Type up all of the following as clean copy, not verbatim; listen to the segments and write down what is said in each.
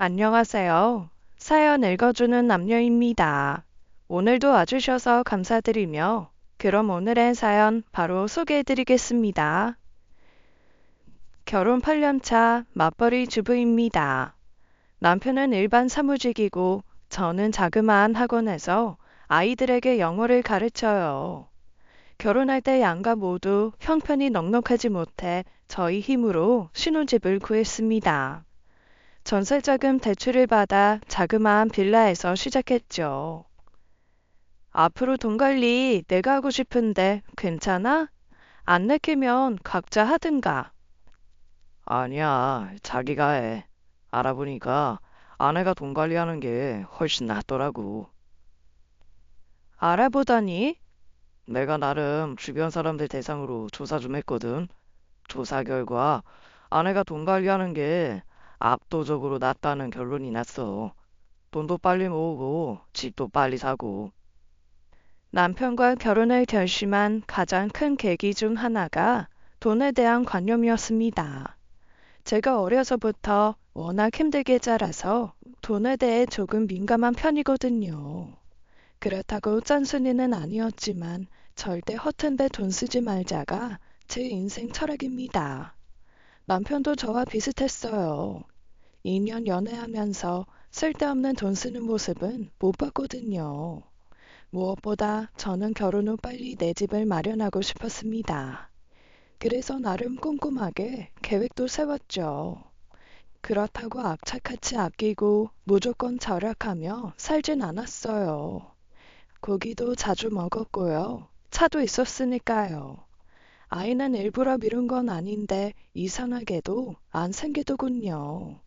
안녕하세요. 사연 읽어주는 남녀입니다. 오늘도 와주셔서 감사드리며, 그럼 오늘의 사연 바로 소개해드리겠습니다. 결혼 8년차 맞벌이 주부입니다. 남편은 일반 사무직이고, 저는 자그마한 학원에서 아이들에게 영어를 가르쳐요. 결혼할 때 양가 모두 형편이 넉넉하지 못해 저희 힘으로 신혼집을 구했습니다. 전세자금 대출을 받아 자그마한 빌라에서 시작했죠. 앞으로 돈 관리 내가 하고 싶은데 괜찮아? 안 내키면 각자 하든가. 아니야, 자기가 해. 알아보니까 아내가 돈 관리하는 게 훨씬 낫더라고. 알아보다니 내가 나름 주변 사람들 대상으로 조사 좀 했거든. 조사 결과 아내가 돈 관리하는 게 압도적으로 낫다는 결론이 났어. 돈도 빨리 모으고 집도 빨리 사고. 남편과 결혼을 결심한 가장 큰 계기 중 하나가 돈에 대한 관념이었습니다. 제가 어려서부터 워낙 힘들게 자라서 돈에 대해 조금 민감한 편이거든요. 그렇다고 짠순이는 아니었지만 절대 허튼 데 돈 쓰지 말자가 제 인생 철학입니다. 남편도 저와 비슷했어요. 2년 연애하면서 쓸데없는 돈 쓰는 모습은 못 봤거든요. 무엇보다 저는 결혼 후 빨리 내 집을 마련하고 싶었습니다. 그래서 나름 꼼꼼하게 계획도 세웠죠. 그렇다고 악착같이 아끼고 무조건 절약하며 살진 않았어요. 고기도 자주 먹었고요. 차도 있었으니까요. 아이는 일부러 미룬 건 아닌데 이상하게도 안 생기더군요.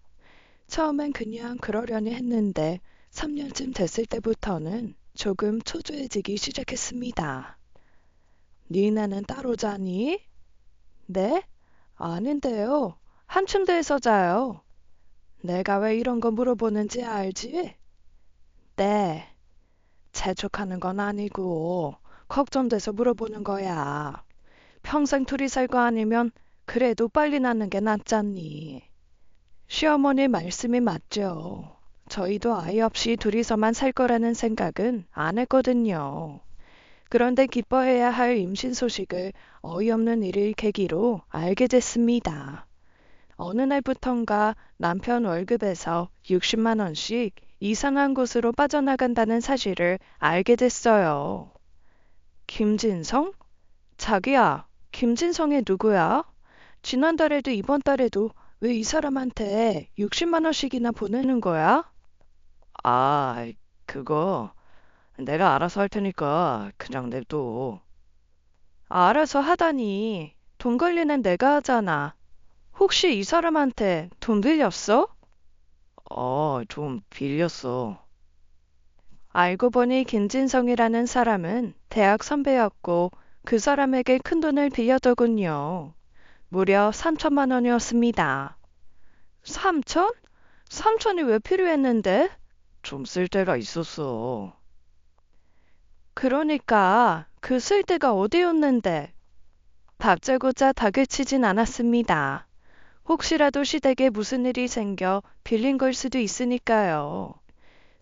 처음엔 그냥 그러려니 했는데 3년쯤 됐을 때부터는 조금 초조해지기 시작했습니다. 니네는 따로 자니? 네? 아닌데요. 한 침대에서 자요. 내가 왜 이런 거 물어보는지 알지? 네. 재촉하는 건 아니고 걱정돼서 물어보는 거야. 평생 둘이 살 거 아니면 그래도 빨리 낳는 게 낫잖니. 시어머니 말씀이 맞죠. 저희도 아이 없이 둘이서만 살 거라는 생각은 안 했거든요. 그런데 기뻐해야 할 임신 소식을 어이없는 일을 계기로 알게 됐습니다. 어느 날부턴가 남편 월급에서 60만 원씩 이상한 곳으로 빠져나간다는 사실을 알게 됐어요. 김진성? 자기야, 김진성이 누구야? 지난달에도 이번 달에도 왜 이 사람한테 60만 원씩이나 보내는 거야? 아, 그거 내가 알아서 할 테니까 그냥 냅둬. 알아서 하다니. 돈 관리는 내가 하잖아. 혹시 이 사람한테 돈 빌렸어? 좀 빌렸어. 알고 보니 김진성이라는 사람은 대학 선배였고 그 사람에게 큰 돈을 빌려더군요. 무려 3천만 원이었습니다. 3천? 3천이 왜 필요했는데? 좀 쓸 데가 있었어. 그러니까 그 쓸데가 어디였는데? 다짜고짜 닭을 치진 않았습니다. 혹시라도 시댁에 무슨 일이 생겨 빌린 걸 수도 있으니까요.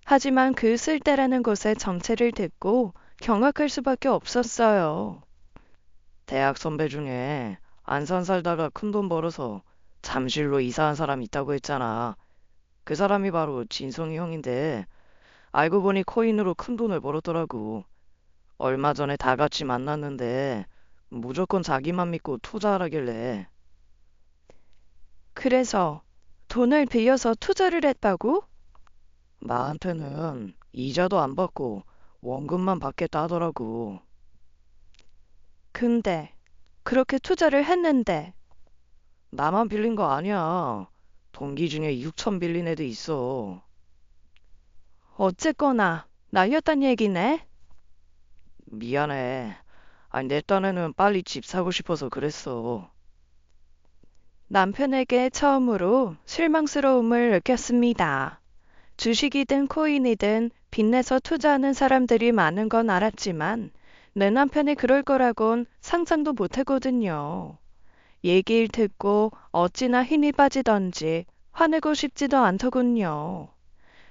하지만 그 쓸데라는 것의 정체를 듣고 경악할 수밖에 없었어요. 대학 선배 중에 안산 살다가 큰 돈 벌어서 잠실로 이사한 사람 있다고 했잖아. 그 사람이 바로 진성이 형인데 알고 보니 코인으로 큰 돈을 벌었더라고. 얼마 전에 다 같이 만났는데 무조건 자기만 믿고 투자하라길래 그래서 돈을 빌려서 투자를 했다고? 나한테는 이자도 안 받고 원금만 받겠다 하더라고. 근데 그렇게 투자를 했는데 나만 빌린 거 아니야. 동기 중에 6천 빌린 애도 있어. 어쨌거나 날렸단 얘기네. 미안해. 아니 내 딴에는 빨리 집 사고 싶어서 그랬어. 남편에게 처음으로 실망스러움을 느꼈습니다. 주식이든 코인이든 빚내서 투자하는 사람들이 많은 건 알았지만 내 남편이 그럴 거라곤 상상도 못 했거든요. 얘기를 듣고 어찌나 힘이 빠지던지 화내고 싶지도 않더군요.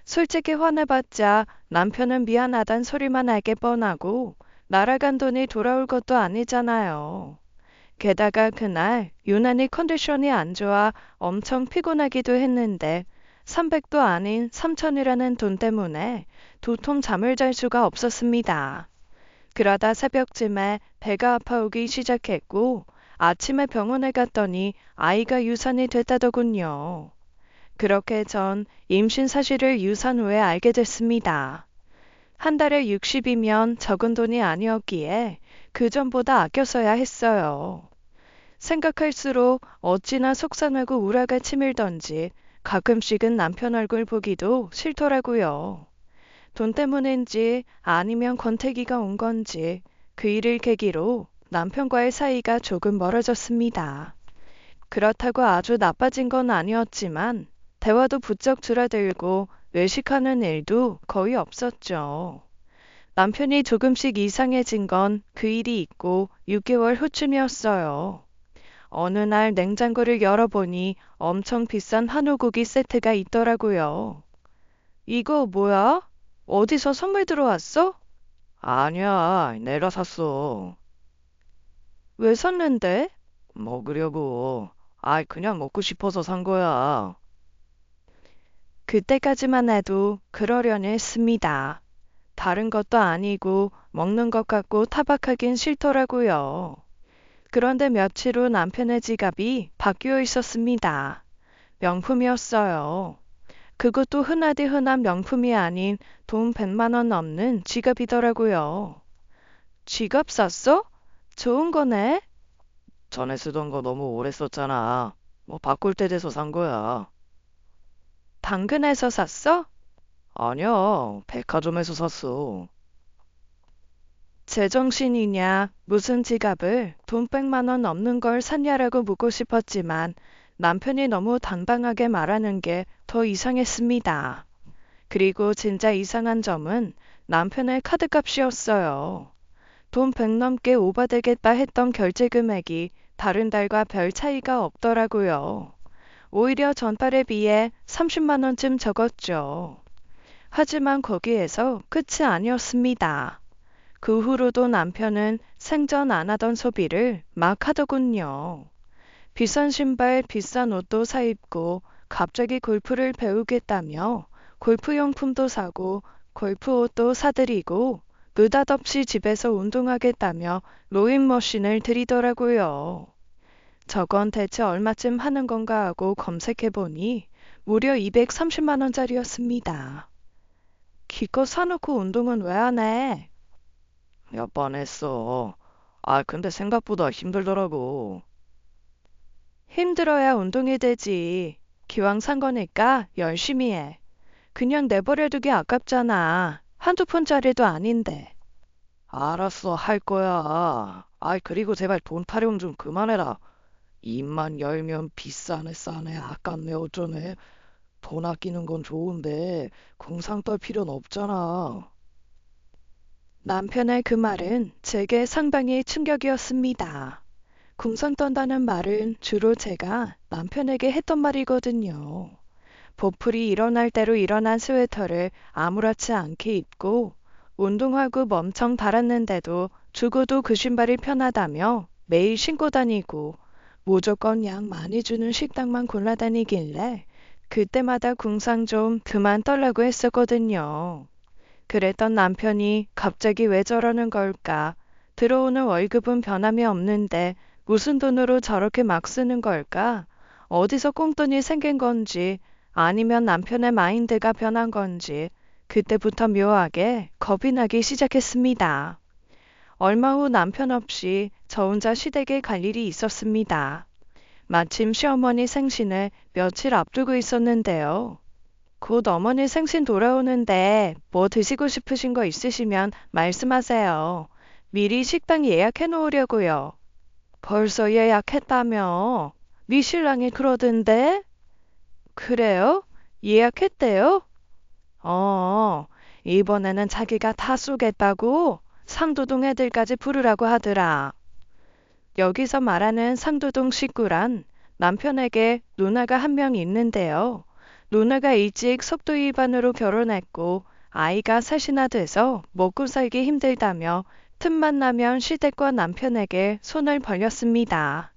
솔직히 화내봤자 남편은 미안하단 소리만 하게 뻔하고 날아간 돈이 돌아올 것도 아니잖아요. 게다가 그날 유난히 컨디션이 안 좋아 엄청 피곤하기도 했는데 300도 아닌 3천이라는 돈 때문에 도통 잠을 잘 수가 없었습니다. 그러다 새벽쯤에 배가 아파오기 시작했고 아침에 병원에 갔더니 아이가 유산이 됐다더군요. 그렇게 전 임신 사실을 유산 후에 알게 됐습니다. 한 달에 60이면 적은 돈이 아니었기에 그 전보다 아껴 써야 했어요. 생각할수록 어찌나 속상하고 우라가 치밀던지 가끔씩은 남편 얼굴 보기도 싫더라고요. 돈 때문인지 아니면 권태기가 온 건지 그 일을 계기로 남편과의 사이가 조금 멀어졌습니다. 그렇다고 아주 나빠진 건 아니었지만 대화도 부쩍 줄어들고 외식하는 일도 거의 없었죠. 남편이 조금씩 이상해진 건 그 일이 있고 6개월 후쯤이었어요. 어느 날 냉장고를 열어보니 엄청 비싼 한우고기 세트가 있더라고요. 이거 뭐야? 어디서 선물 들어왔어? 아니야, 내가 샀어. 왜 샀는데? 먹으려고. 아이, 그냥 먹고 싶어서 산 거야. 그때까지만 해도 그러려니 했습니다. 다른 것도 아니고 먹는 것 같고 타박하긴 싫더라고요. 그런데 며칠 후 남편의 지갑이 바뀌어 있었습니다. 명품이었어요. 그것도 흔하디 흔한 명품이 아닌 돈 100만 원 넘는 지갑이더라고요. 지갑 샀어? 좋은 거네? 전에 쓰던 거 너무 오래 썼잖아. 뭐 바꿀 때 돼서 산 거야. 당근에서 샀어? 아니야, 백화점에서 샀어. 제정신이냐, 무슨 지갑을 돈 100만 원 넘는 걸 샀냐라고 묻고 싶었지만 남편이 너무 당당하게 말하는 게 더 이상했습니다. 그리고 진짜 이상한 점은 남편의 카드값이었어요. 돈 100 넘게 오바되겠다 했던 결제 금액이 다른 달과 별 차이가 없더라고요. 오히려 전달에 비해 30만 원쯤 적었죠. 하지만 거기에서 끝이 아니었습니다. 그 후로도 남편은 생전 안 하던 소비를 막 하더군요. 비싼 신발, 비싼 옷도 사입고 갑자기 골프를 배우겠다며 골프용품도 사고 골프 옷도 사드리고 느닷없이 집에서 운동하겠다며 로잉머신을 들이더라고요. 저건 대체 얼마쯤 하는 건가 하고 검색해보니 무려 230만 원짜리였습니다. 기껏 사놓고 운동은 왜 안 해? 몇 번 했어. 아, 근데 생각보다 힘들더라고. 힘들어야 운동이 되지. 기왕 산 거니까 열심히 해. 그냥 내버려두기 아깝잖아. 한두 푼짜리도 아닌데. 알았어, 할 거야. 아이, 그리고 제발 돈 타령 좀 그만해라. 입만 열면 비싸네, 싸네, 아깝네, 어쩌네. 돈 아끼는 건 좋은데, 궁상 떨 필요는 없잖아. 남편의 그 말은 제게 상당히 충격이었습니다. 궁상 떤다는 말은 주로 제가 남편에게 했던 말이거든요. 보풀이 일어날 대로 일어난 스웨터를 아무렇지 않게 입고 운동하고 멈청 달았는데도 죽어도 그 신발이 편하다며 매일 신고 다니고 무조건 양 많이 주는 식당만 골라 다니길래 그때마다 궁상 좀 그만 떨라고 했었거든요. 그랬던 남편이 갑자기 왜 저러는 걸까? 들어오는 월급은 변함이 없는데 무슨 돈으로 저렇게 막 쓰는 걸까? 어디서 꽁돈이 생긴 건지 아니면 남편의 마인드가 변한 건지 그때부터 묘하게 겁이 나기 시작했습니다. 얼마 후 남편 없이 저 혼자 시댁에 갈 일이 있었습니다. 마침 시어머니 생신을 며칠 앞두고 있었는데요. 곧 어머니 생신 돌아오는데 뭐 드시고 싶으신 거 있으시면 말씀하세요. 미리 식당 예약해 놓으려고요. 벌써 예약했다며? 네 신랑이 그러던데? 그래요? 예약했대요? 어, 이번에는 자기가 다 쏘겠다고 상도동 애들까지 부르라고 하더라. 여기서 말하는 상도동 식구란 남편에게 누나가 한 명 있는데요. 누나가 일찍 속도 위반으로 결혼했고 아이가 셋이나 돼서 먹고 살기 힘들다며 틈만 나면 시댁과 남편에게 손을 벌렸습니다.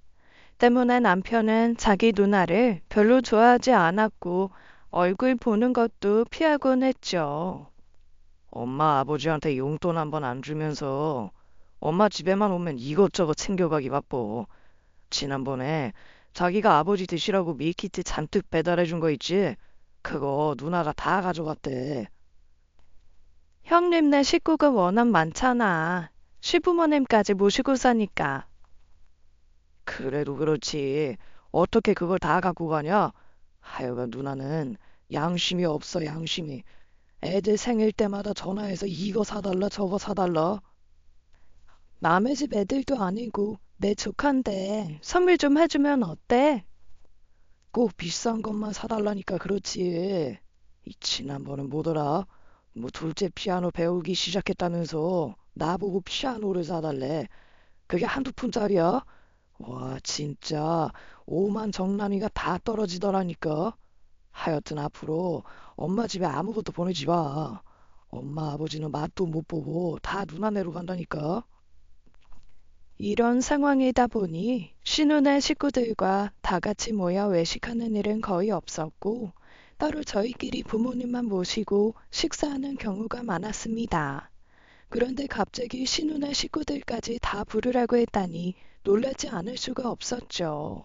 때문에 남편은 자기 누나를 별로 좋아하지 않았고 얼굴 보는 것도 피하곤 했죠. 엄마 아버지한테 용돈 한 번 안 주면서 엄마 집에만 오면 이것저것 챙겨가기 바빠. 지난번에 자기가 아버지 드시라고 밀키트 잔뜩 배달해 준 거 있지? 그거 누나가 다 가져갔대. 형님네 식구가 워낙 많잖아. 시부모님까지 모시고 사니까. 그래도 그렇지. 어떻게 그걸 다 갖고 가냐? 하여간 누나는 양심이 없어, 양심이. 애들 생일 때마다 전화해서 이거 사달라, 저거 사달라. 남의 집 애들도 아니고 내 조카인데 선물 좀 해주면 어때? 꼭 비싼 것만 사달라니까 그렇지. 지난번은 뭐더라? 뭐 둘째 피아노 배우기 시작했다면서 나보고 피아노를 사달래. 그게 한두 푼짜리야? 와, 진짜 오만 정남이가 다 떨어지더라니까. 하여튼 앞으로 엄마 집에 아무것도 보내지 마. 엄마 아버지는 맛도 못 보고 다 누나네로 간다니까. 이런 상황이다 보니 신혼의 식구들과 다 같이 모여 외식하는 일은 거의 없었고 따로 저희끼리 부모님만 모시고 식사하는 경우가 많았습니다. 그런데 갑자기 신혼의 식구들까지 다 부르라고 했다니 놀라지 않을 수가 없었죠.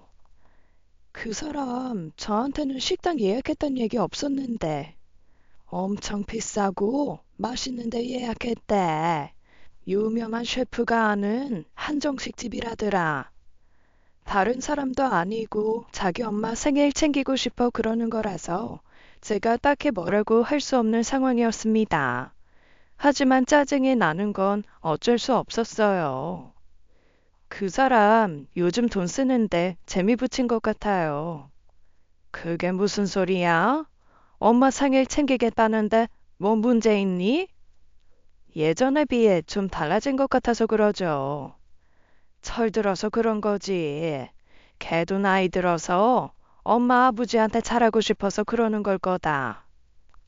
그 사람 저한테는 식당 예약했단 얘기 없었는데 엄청 비싸고 맛있는데 예약했대. 유명한 셰프가 아는 한정식 집이라더라. 다른 사람도 아니고 자기 엄마 생일 챙기고 싶어 그러는 거라서 제가 딱히 뭐라고 할 수 없는 상황이었습니다. 하지만 짜증이 나는 건 어쩔 수 없었어요. 그 사람 요즘 돈 쓰는데 재미 붙인 것 같아요. 그게 무슨 소리야? 엄마 생일 챙기겠다는데 뭐 문제 있니? 예전에 비해 좀 달라진 것 같아서 그러죠. 철들어서 그런 거지. 걔도 나이 들어서 엄마 아버지한테 잘하고 싶어서 그러는 걸 거다.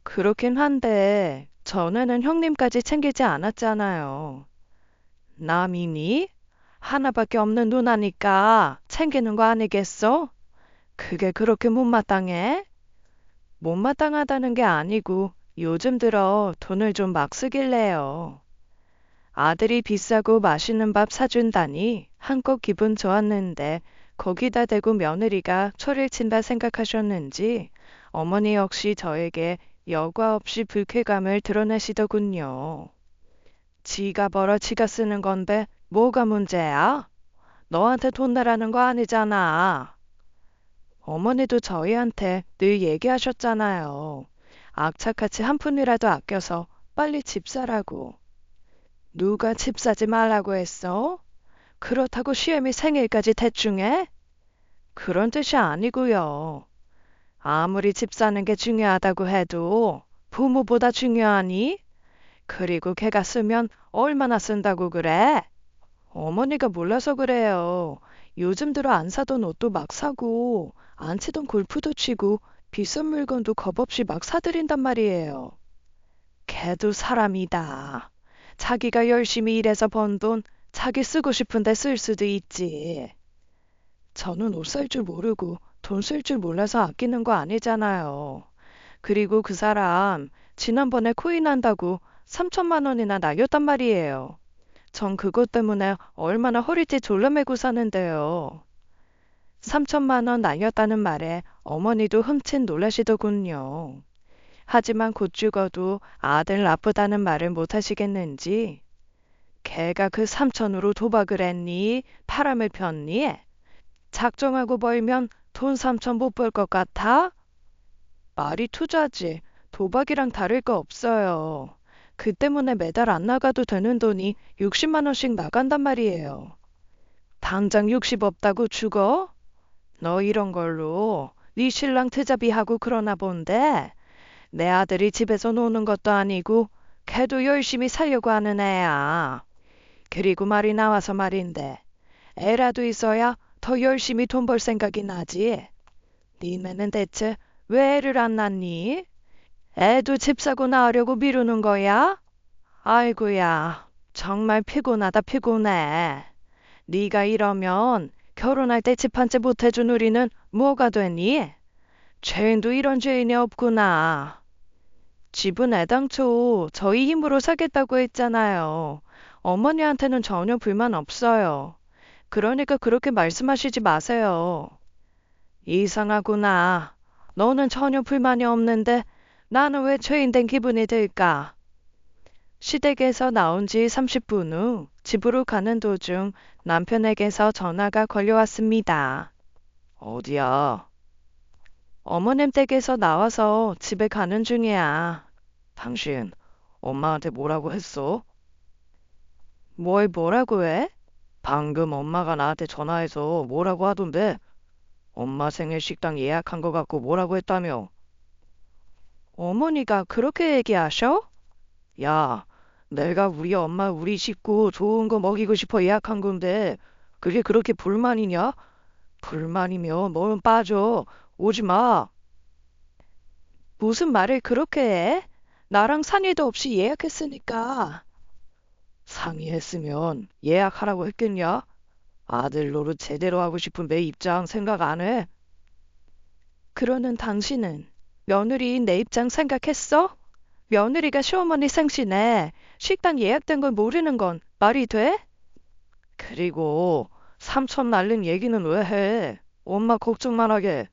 그렇긴 한데 전에는 형님까지 챙기지 않았잖아요. 남이니? 하나밖에 없는 누나니까 챙기는 거 아니겠어? 그게 그렇게 못마땅해? 못마땅하다는 게 아니고 요즘 들어 돈을 좀 막 쓰길래요. 아들이 비싸고 맛있는 밥 사준다니 한껏 기분 좋았는데 거기다 대고 며느리가 초를 친다 생각하셨는지 어머니 역시 저에게 여과 없이 불쾌감을 드러내시더군요. 지가 벌어 지가 쓰는 건데 뭐가 문제야? 너한테 돈 내라는 거 아니잖아. 어머니도 저희한테 늘 얘기하셨잖아요. 악착같이 한 푼이라도 아껴서 빨리 집 사라고. 누가 집 사지 말라고 했어? 그렇다고 시애미 생일까지 대충해? 그런 뜻이 아니고요. 아무리 집 사는 게 중요하다고 해도 부모보다 중요하니? 그리고 걔가 쓰면 얼마나 쓴다고 그래? 어머니가 몰라서 그래요. 요즘 들어 안 사던 옷도 막 사고, 안 치던 골프도 치고, 비싼 물건도 겁없이 막 사들인단 말이에요. 걔도 사람이다. 자기가 열심히 일해서 번 돈, 자기 쓰고 싶은데 쓸 수도 있지. 저는 옷 살 줄 모르고 돈 쓸 줄 몰라서 아끼는 거 아니잖아요. 그리고 그 사람, 지난번에 코인 한다고 3천만 원이나 날렸단 말이에요. 전 그것 때문에 얼마나 허리띠 졸라매고 사는데요. 3천만 원 날렸다는 말에 어머니도 흠칫 놀라시더군요. 하지만 곧 죽어도 아들 나쁘다는 말을 못 하시겠는지. 걔가 그 3천으로 도박을 했니? 바람을 폈니? 작정하고 벌면 돈 3천 못 벌 것 같아? 말이 투자지. 도박이랑 다를 거 없어요. 그 때문에 매달 안 나가도 되는 돈이 60만 원씩 나간단 말이에요. 당장 60 없다고 죽어? 너 이런 걸로 네 신랑 트잡이하고 그러나 본데 내 아들이 집에서 노는 것도 아니고 걔도 열심히 살려고 하는 애야. 그리고 말이 나와서 말인데 애라도 있어야 더 열심히 돈 벌 생각이 나지. 니네는 대체 왜 애를 안 낳니? 애도 집 사고 낳으려고 미루는 거야? 아이고야, 정말 피곤하다 피곤해. 네가 이러면 결혼할 때 집 한 채 못 해준 우리는 뭐가 되니? 죄인도 이런 죄인이 없구나. 집은 애당초 저희 힘으로 사겠다고 했잖아요. 어머니한테는 전혀 불만 없어요. 그러니까 그렇게 말씀하시지 마세요. 이상하구나. 너는 전혀 불만이 없는데 나는 왜 죄인된 기분이 들까? 시댁에서 나온 지 30분 후 집으로 가는 도중 남편에게서 전화가 걸려왔습니다. 어디야? 어머님 댁에서 나와서 집에 가는 중이야. 당신 엄마한테 뭐라고 했어? 뭘 뭐라고 해? 방금 엄마가 나한테 전화해서 뭐라고 하던데? 엄마 생일 식당 예약한 거 갖고 뭐라고 했다며? 어머니가 그렇게 얘기하셔? 야, 내가 우리 엄마 우리 식구 좋은 거 먹이고 싶어 예약한 건데 그게 그렇게 불만이냐? 불만이면 넌 빠져. 오지 마. 무슨 말을 그렇게 해? 나랑 상의도 없이 예약했으니까. 상의했으면 예약하라고 했겠냐? 아들 노릇 제대로 하고 싶은 내 입장 생각 안 해? 그러는 당신은 며느리인 내 입장 생각했어? 며느리가 시어머니 생신에 식당 예약된 걸 모르는 건 말이 돼? 그리고 삼천 날린 얘기는 왜 해? 엄마 걱정만 하게.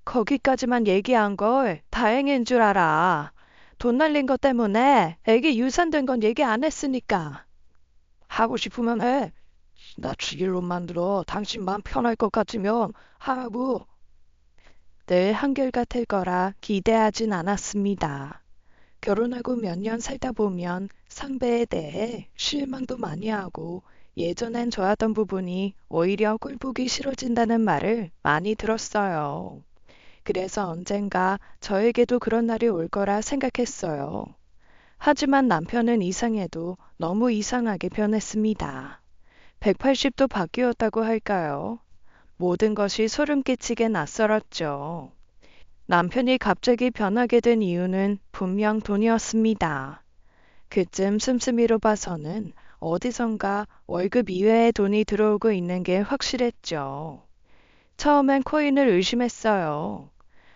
거기까지만 얘기한 걸 다행인 줄 알아. 돈 날린 것 때문에 애기 유산된 건 얘기 안 했으니까. 하고 싶으면 해. 나 죽일 놈 만들어. 당신 마음 편할 것 같으면 하라고. 늘 한결같을 거라 기대하진 않았습니다. 결혼하고 몇 년 살다 보면 상배에 대해 실망도 많이 하고 예전엔 좋아하던 부분이 오히려 꼴보기 싫어진다는 말을 많이 들었어요. 그래서 언젠가 저에게도 그런 날이 올 거라 생각했어요. 하지만 남편은 이상해도 너무 이상하게 변했습니다. 180도 바뀌었다고 할까요? 모든 것이 소름 끼치게 낯설었죠. 남편이 갑자기 변하게 된 이유는 분명 돈이었습니다. 그쯤 씀씀이로 봐서는 어디선가 월급 이외의 돈이 들어오고 있는 게 확실했죠. 처음엔 코인을 의심했어요.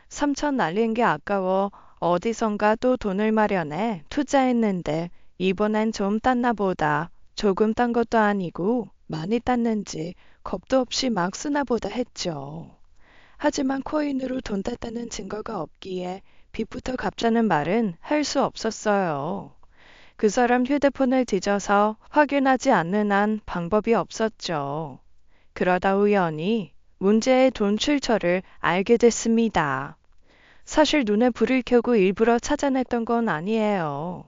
3천 날린 게 아까워 어디선가 또 돈을 마련해 투자했는데 이번엔 좀 땄나 보다. 조금 딴 것도 아니고 많이 땄는지 겁도 없이 막 쓰나 보다 했죠. 하지만 코인으로 돈 땄다는 증거가 없기에 빚부터 갚자는 말은 할 수 없었어요. 그 사람 휴대폰을 뒤져서 확인하지 않는 한 방법이 없었죠. 그러다 우연히 문제의 돈 출처를 알게 됐습니다. 사실 눈에 불을 켜고 일부러 찾아냈던 건 아니에요.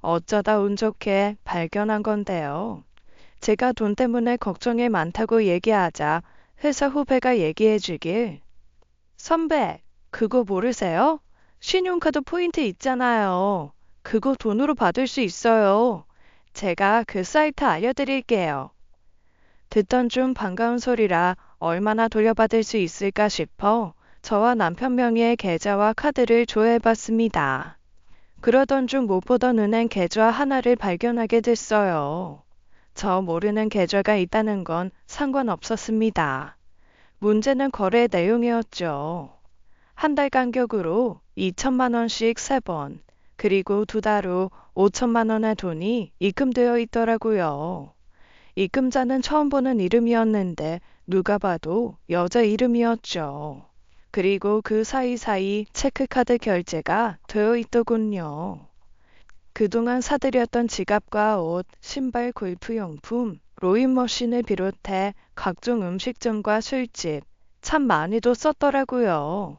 어쩌다 운 좋게 발견한 건데요. 제가 돈 때문에 걱정이 많다고 얘기하자 회사 후배가 얘기해 주길. 선배, 그거 모르세요? 신용카드 포인트 있잖아요. 그거 돈으로 받을 수 있어요. 제가 그 사이트 알려드릴게요. 듣던 중 반가운 소리라 얼마나 돌려받을 수 있을까 싶어 저와 남편 명의의 계좌와 카드를 조회해봤습니다. 그러던 중 못 보던 은행 계좌 하나를 발견하게 됐어요. 저 모르는 계좌가 있다는 건 상관없었습니다. 문제는 거래 내용이었죠. 한 달 간격으로 2천만 원씩 3번, 그리고 2달 후 5천만 원의 돈이 입금되어 있더라고요. 입금자는 처음 보는 이름이었는데 누가 봐도 여자 이름이었죠. 그리고 그 사이사이 체크카드 결제가 되어 있더군요. 그동안 사들였던 지갑과 옷, 신발, 골프용품, 로잉머신을 비롯해 각종 음식점과 술집, 참 많이도 썼더라고요.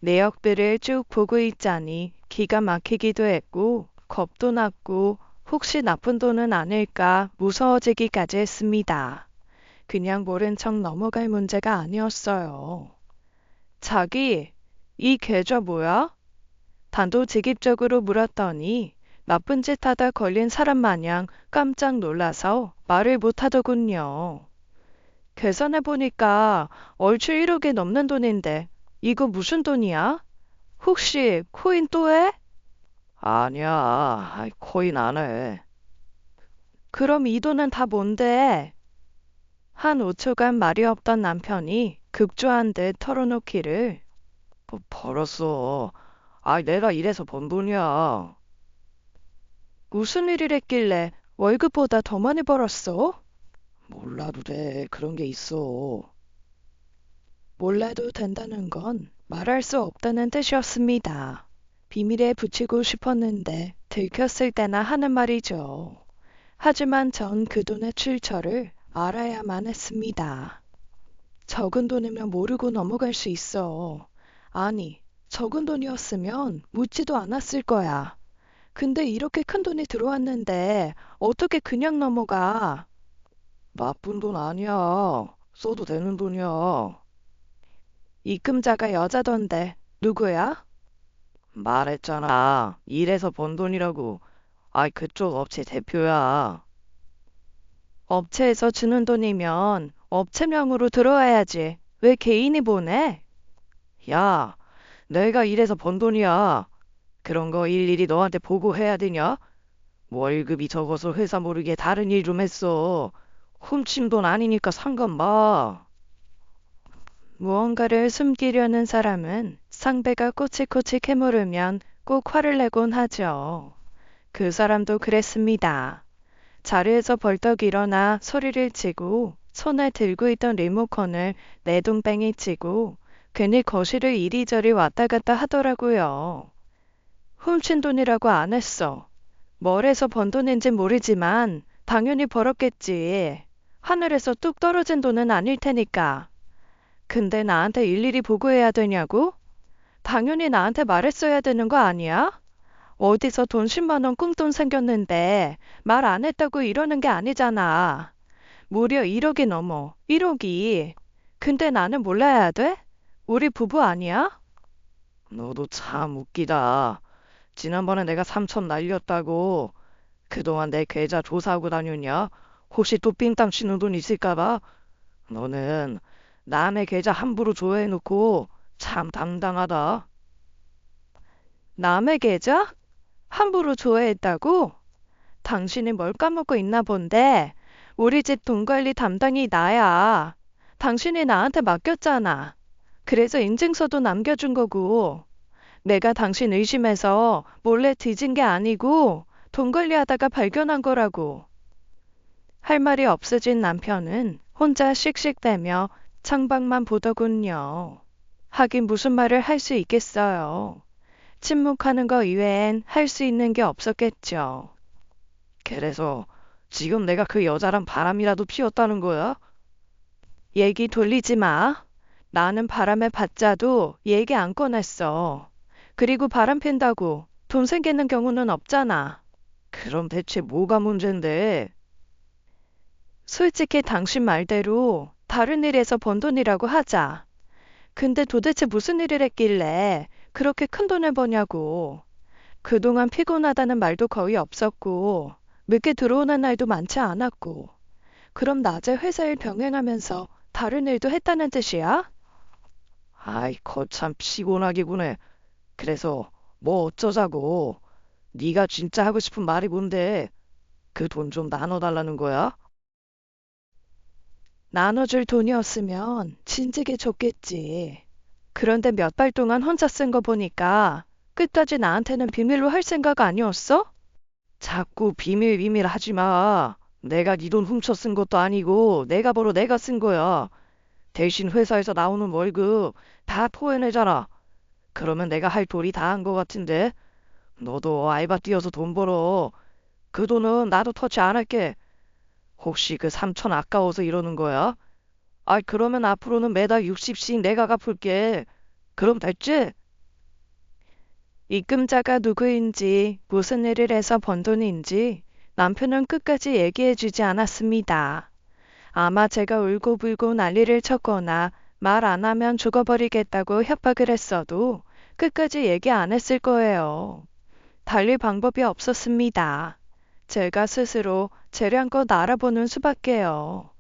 내역들을 쭉 보고 있자니 기가 막히기도 했고 겁도 났고 혹시 나쁜 돈은 아닐까 무서워지기까지 했습니다. 그냥 모른 척 넘어갈 문제가 아니었어요. 자기, 이 계좌 뭐야? 단도직입적으로 물었더니 나쁜 짓 하다 걸린 사람 마냥 깜짝 놀라서 말을 못 하더군요. 계산해보니까 얼추 1억이 넘는 돈인데 이거 무슨 돈이야? 혹시 코인 또 해? 아니야, 아이, 코인 안 해. 그럼 이 돈은 다 뭔데? 한 5초간 말이 없던 남편이 급조한 듯 털어놓기를. 뭐 벌었어. 아이, 내가 일해서 번 돈이야. 무슨 일을 했길래 월급보다 더 많이 벌었어? 몰라도 돼. 그런 게 있어. 몰라도 된다는 건 말할 수 없다는 뜻이었습니다. 비밀에 붙이고 싶었는데 들켰을 때나 하는 말이죠. 하지만 전 그 돈의 출처를 알아야만 했습니다. 적은 돈이면 모르고 넘어갈 수 있어. 아니, 적은 돈이었으면 묻지도 않았을 거야. 근데 이렇게 큰 돈이 들어왔는데 어떻게 그냥 넘어가? 나쁜 돈 아니야. 써도 되는 돈이야. 입금자가 여자던데 누구야? 말했잖아. 일해서 번 돈이라고. 아이, 그쪽 업체 대표야. 업체에서 주는 돈이면 업체명으로 들어와야지. 왜 개인이 보내? 야, 내가 일해서 번 돈이야. 그런 거 일일이 너한테 보고해야 되냐? 월급이 적어서 회사 모르게 다른 일 좀 했어. 훔친 돈 아니니까 상관 마. 무언가를 숨기려는 사람은 상대가 꼬치꼬치 캐물으면 꼭 화를 내곤 하죠. 그 사람도 그랬습니다. 자리에서 벌떡 일어나 소리를 치고 손에 들고 있던 리모컨을 내동댕이 치고 괜히 거실을 이리저리 왔다 갔다 하더라고요. 훔친 돈이라고 안 했어. 뭘 해서 번 돈인지 모르지만 당연히 벌었겠지. 하늘에서 뚝 떨어진 돈은 아닐 테니까. 근데 나한테 일일이 보고해야 되냐고? 당연히 나한테 말했어야 되는 거 아니야? 어디서 돈 10만 원 꿍돈 생겼는데 말 안 했다고 이러는 게 아니잖아. 무려 1억이 넘어. 1억이. 근데 나는 몰라야 돼? 우리 부부 아니야? 너도 참 웃기다. 지난번에 내가 3천 날렸다고. 그동안 내 계좌 조사하고 다녔냐? 혹시 또 삥땅 치는 돈 있을까봐? 너는 남의 계좌 함부로 조회해놓고 참 당당하다. 남의 계좌? 함부로 조회했다고? 당신이 뭘 까먹고 있나 본데 우리 집 돈 관리 담당이 나야. 당신이 나한테 맡겼잖아. 그래서 인증서도 남겨준 거고. 내가 당신 의심해서 몰래 뒤진 게 아니고 돈 관리하다가 발견한 거라고. 할 말이 없어진 남편은 혼자 씩씩대며 창밖만 보더군요. 하긴 무슨 말을 할 수 있겠어요. 침묵하는 거 이외엔 할 수 있는 게 없었겠죠. 그래서 지금 내가 그 여자랑 바람이라도 피웠다는 거야? 얘기 돌리지 마. 나는 바람에 받자도 얘기 안 꺼냈어. 그리고 바람 핀다고 돈 생기는 경우는 없잖아. 그럼 대체 뭐가 문제인데? 솔직히 당신 말대로 다른 일에서 번 돈이라고 하자. 근데 도대체 무슨 일을 했길래 그렇게 큰 돈을 버냐고. 그동안 피곤하다는 말도 거의 없었고, 늦게 들어오는 날도 많지 않았고, 그럼 낮에 회사 일 병행하면서 다른 일도 했다는 뜻이야? 아이, 거참 피곤하기군 해. 그래서 뭐 어쩌자고. 네가 진짜 하고 싶은 말이 뭔데? 그 돈 좀 나눠달라는 거야? 나눠줄 돈이었으면 진작에 줬겠지. 그런데 몇 달 동안 혼자 쓴 거 보니까 끝까지 나한테는 비밀로 할 생각 아니었어? 자꾸 비밀 하지 마. 내가 네 돈 훔쳐 쓴 것도 아니고 내가 벌어 내가 쓴 거야. 대신 회사에서 나오는 월급 다 토해내잖아. 그러면 내가 할 도리 다 한 거 같은데? 너도 알바 뛰어서 돈 벌어. 그 돈은 나도 터치 안 할게. 혹시 그 3천 아까워서 이러는 거야? 아이, 그러면 앞으로는 매달 60씩 내가 갚을게. 그럼 됐지? 입금자가 누구인지, 무슨 일을 해서 번 돈인지 남편은 끝까지 얘기해주지 않았습니다. 아마 제가 울고불고 난리를 쳤거나 말 안 하면 죽어버리겠다고 협박을 했어도 끝까지 얘기 안 했을 거예요. 달리 방법이 없었습니다. 제가 스스로 재량껏 알아보는 수밖에요.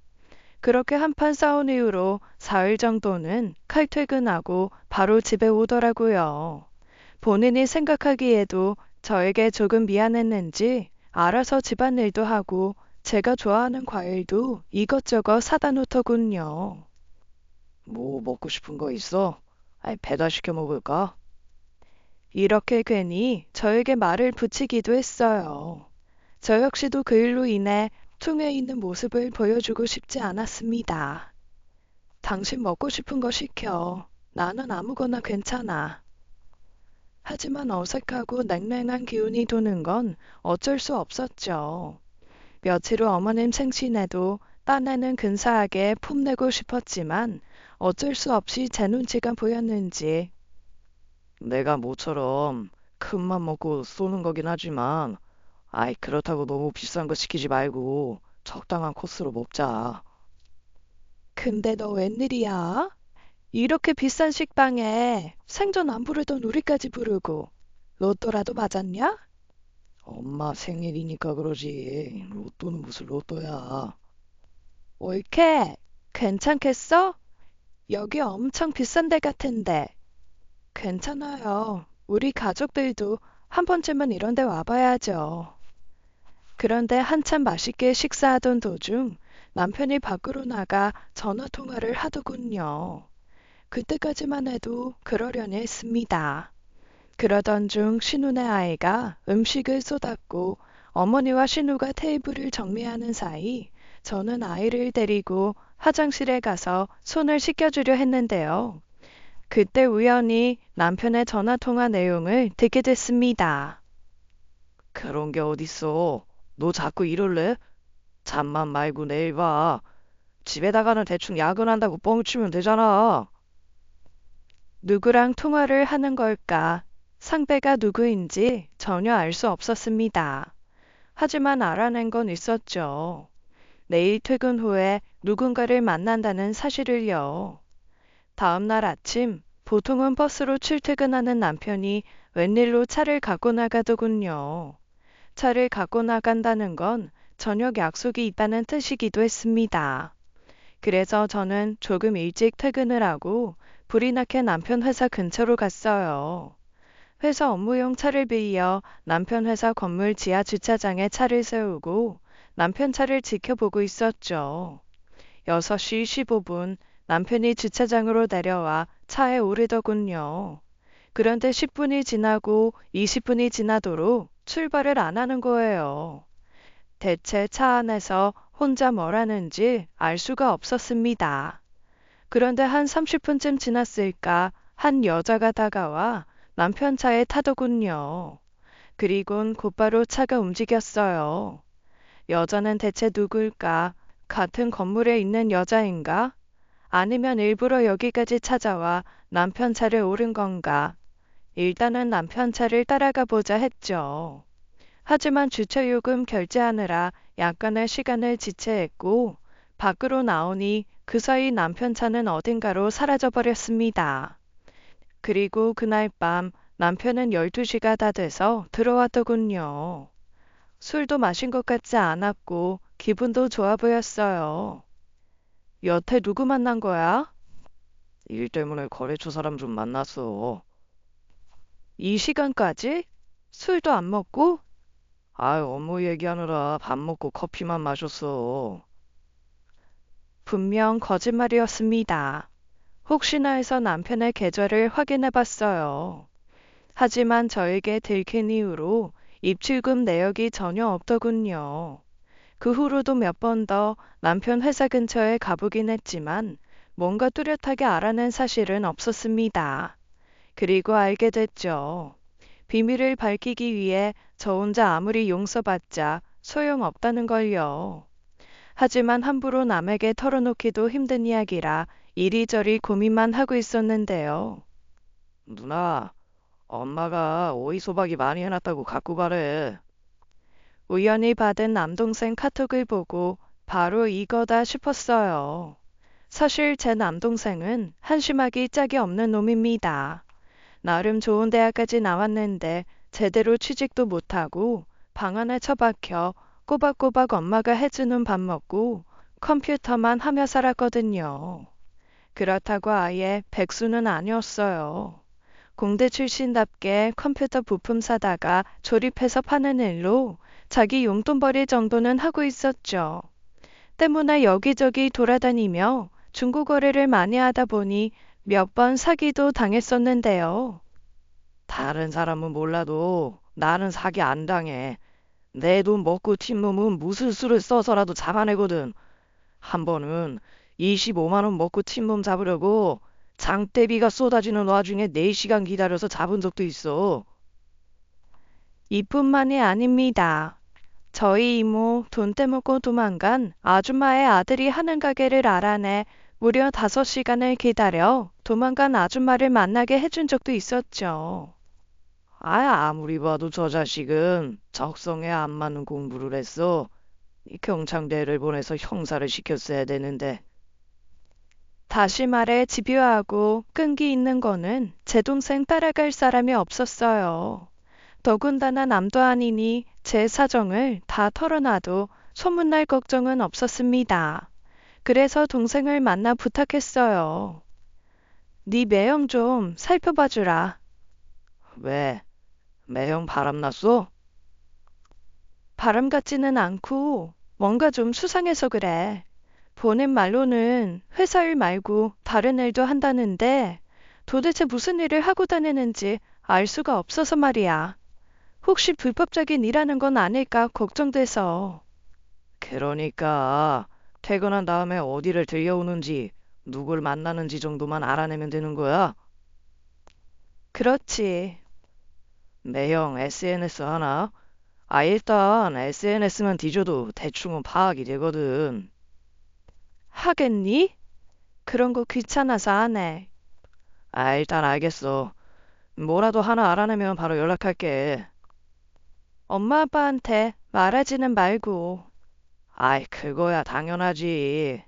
그렇게 한판 싸운 이후로 4일 정도는 칼퇴근하고 바로 집에 오더라고요. 본인이 생각하기에도 저에게 조금 미안했는지 알아서 집안일도 하고 제가 좋아하는 과일도 이것저것 사다 놓더군요. 뭐 먹고 싶은 거 있어? 아이, 배달시켜 먹을까? 이렇게 괜히 저에게 말을 붙이기도 했어요. 저 역시도 그 일로 인해 퉁에 있는 모습을 보여주고 싶지 않았습니다. 당신 먹고 싶은 거 시켜. 나는 아무거나 괜찮아. 하지만 어색하고 냉랭한 기운이 도는 건 어쩔 수 없었죠. 며칠 후 어머님 생신에도 딴에는 근사하게 폼내고 싶었지만 어쩔 수 없이 제 눈치가 보였는지 내가 모처럼 큰맘 먹고 쏘는 거긴 하지만, 아이, 그렇다고 너무 비싼 거 시키지 말고 적당한 코스로 먹자. 근데 너 웬일이야? 이렇게 비싼 식당에 생전 안 부르던 우리까지 부르고 로또라도 맞았냐? 엄마 생일이니까 그러지. 로또는 무슨 로또야. 옳게 괜찮겠어? 여기 엄청 비싼 데 같은데. 괜찮아요. 우리 가족들도 한 번쯤은 이런 데 와봐야죠. 그런데 한참 맛있게 식사하던 도중 남편이 밖으로 나가 전화 통화를 하더군요. 그때까지만 해도 그러려니 했습니다. 그러던 중 신우네 아이가 음식을 쏟았고 어머니와 신우가 테이블을 정리하는 사이 저는 아이를 데리고 화장실에 가서 손을 씻겨주려 했는데요. 그때 우연히 남편의 전화 통화 내용을 듣게 됐습니다. 그런 게 어딨어. 너 자꾸 이럴래? 잠만 말고 내일 봐. 집에다가는 대충 야근한다고 뻥치면 되잖아. 누구랑 통화를 하는 걸까? 상대가 누구인지 전혀 알 수 없었습니다. 하지만 알아낸 건 있었죠. 내일 퇴근 후에 누군가를 만난다는 사실을요. 다음 날 아침, 보통은 버스로 출퇴근하는 남편이 웬일로 차를 갖고 나가더군요. 차를 갖고 나간다는 건 저녁 약속이 있다는 뜻이기도 했습니다. 그래서 저는 조금 일찍 퇴근을 하고 불이 나게 남편 회사 근처로 갔어요. 회사 업무용 차를 빌려 남편 회사 건물 지하 주차장에 차를 세우고 남편 차를 지켜보고 있었죠. 6시 15분 남편이 주차장으로 내려와 차에 오르더군요. 그런데 10분이 지나고 20분이 지나도록 출발을 안 하는 거예요. 대체 차 안에서 혼자 뭘 하는지 알 수가 없었습니다. 그런데 한 30분쯤 지났을까 한 여자가 다가와 남편 차에 타더군요. 그리곤 곧바로 차가 움직였어요. 여자는 대체 누굴까? 같은 건물에 있는 여자인가? 아니면 일부러 여기까지 찾아와 남편 차를 오른 건가? 일단은 남편 차를 따라가 보자 했죠. 하지만 주차요금 결제하느라 약간의 시간을 지체했고 밖으로 나오니 그 사이 남편 차는 어딘가로 사라져 버렸습니다. 그리고 그날 밤 남편은 12시가 다 돼서 들어왔더군요. 술도 마신 것 같지 않았고 기분도 좋아 보였어요. 여태 누구 만난 거야? 일 때문에 거래처 사람 좀 만났어. 이 시간까지? 술도 안 먹고? 아유, 업무 얘기하느라 밥 먹고 커피만 마셨어. 분명 거짓말이었습니다. 혹시나 해서 남편의 계좌를 확인해 봤어요. 하지만 저에게 들킨 이후로 입출금 내역이 전혀 없더군요. 그 후로도 몇 번 더 남편 회사 근처에 가보긴 했지만 뭔가 뚜렷하게 알아낸 사실은 없었습니다. 그리고 알게 됐죠. 비밀을 밝히기 위해 저 혼자 아무리 용서받자 소용없다는 걸요. 하지만 함부로 남에게 털어놓기도 힘든 이야기라 이리저리 고민만 하고 있었는데요. 누나, 엄마가 오이 소박이 많이 해놨다고 갖고 가래. 우연히 받은 남동생 카톡을 보고 바로 이거다 싶었어요. 사실 제 남동생은 한심하기 짝이 없는 놈입니다. 나름 좋은 대학까지 나왔는데 제대로 취직도 못하고 방 안에 처박혀 꼬박꼬박 엄마가 해주는 밥 먹고 컴퓨터만 하며 살았거든요. 그렇다고 아예 백수는 아니었어요. 공대 출신답게 컴퓨터 부품 사다가 조립해서 파는 일로 자기 용돈 벌이 정도는 하고 있었죠. 때문에 여기저기 돌아다니며 중고거래를 많이 하다 보니 몇 번 사기도 당했었는데요. 다른 사람은 몰라도 나는 사기 안 당해. 내 돈 먹고 튄 놈은 무슨 수를 써서라도 잡아내거든. 한 번은 25만 원 먹고 튄 놈 잡으려고 장대비가 쏟아지는 와중에 4시간 기다려서 잡은 적도 있어. 이뿐만이 아닙니다. 저희 이모 돈 떼먹고 도망간 아줌마의 아들이 하는 가게를 알아내 무려 5시간을 기다려 도망간 아줌마를 만나게 해준 적도 있었죠. 아무리 봐도 저 자식은 적성에 안 맞는 공부를 했어. 이 경창대를 보내서 형사를 시켰어야 되는데. 다시 말해 집요하고 끈기 있는 거는 제 동생 따라갈 사람이 없었어요. 더군다나 남도 아니니 제 사정을 다 털어놔도 소문날 걱정은 없었습니다. 그래서 동생을 만나 부탁했어요. 네 매형 좀 살펴봐주라. 왜? 매형 바람났어? 바람 같지는 않고 뭔가 좀 수상해서 그래. 보낸 말로는 회사 일 말고 다른 일도 한다는데 도대체 무슨 일을 하고 다니는지 알 수가 없어서 말이야. 혹시 불법적인 일하는 건 아닐까 걱정돼서. 그러니까 퇴근한 다음에 어디를 들려오는지 누굴 만나는지 정도만 알아내면 되는 거야? 그렇지. 매형 SNS 하나? 일단 SNS만 뒤져도 대충은 파악이 되거든. 하겠니? 그런 거 귀찮아서 안 해. 일단 알겠어. 뭐라도 하나 알아내면 바로 연락할게. 엄마 아빠한테 말하지는 말고. 그거야 당연하지.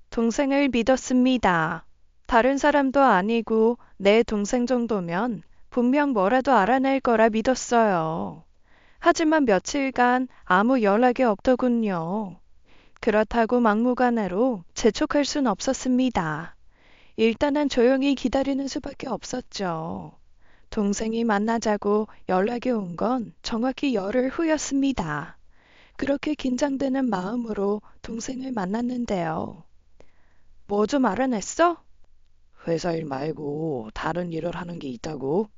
동생을 믿었습니다. 다른 사람도 아니고 내 동생 정도면 분명 뭐라도 알아낼 거라 믿었어요. 하지만 며칠간 아무 연락이 없더군요. 그렇다고 막무가내로 재촉할 순 없었습니다. 일단은 조용히 기다리는 수밖에 없었죠. 동생이 만나자고 연락이 온 건 정확히 열흘 후였습니다. 그렇게 긴장되는 마음으로 동생을 만났는데요. 뭐 좀 알아냈어? 회사 일 말고 다른 일을 하는 게 있다고?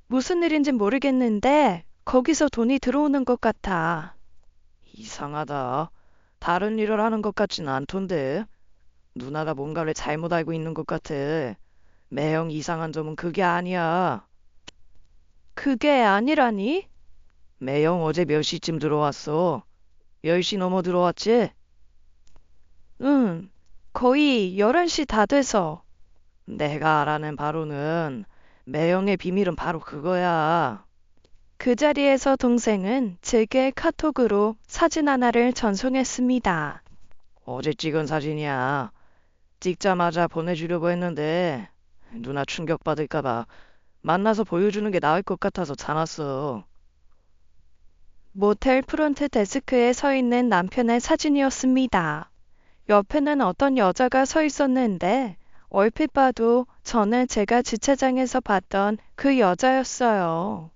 무슨 일인진 모르겠는데 거기서 돈이 들어오는 것 같아. 이상하다. 다른 일을 하는 것 같진 않던데. 누나가 뭔가를 잘못 알고 있는 것 같아. 매형 이상한 점은 그게 아니야. 그게 아니라니? 매형 어제 몇 시쯤 들어왔어? 10시 넘어 들어왔지? 응, 거의 11시 다 돼서. 내가 알아낸 바로는 매형의 비밀은 바로 그거야. 그 자리에서 동생은 제게 카톡으로 사진 하나를 전송했습니다. 어제 찍은 사진이야. 찍자마자 보내주려고 했는데 누나 충격받을까봐 만나서 보여주는 게 나을 것 같아서 참았어. 모텔 프론트 데스크에 서 있는 남편의 사진이었습니다. 옆에는 어떤 여자가 서 있었는데 얼핏 봐도 전에 제가 주차장에서 봤던 그 여자였어요.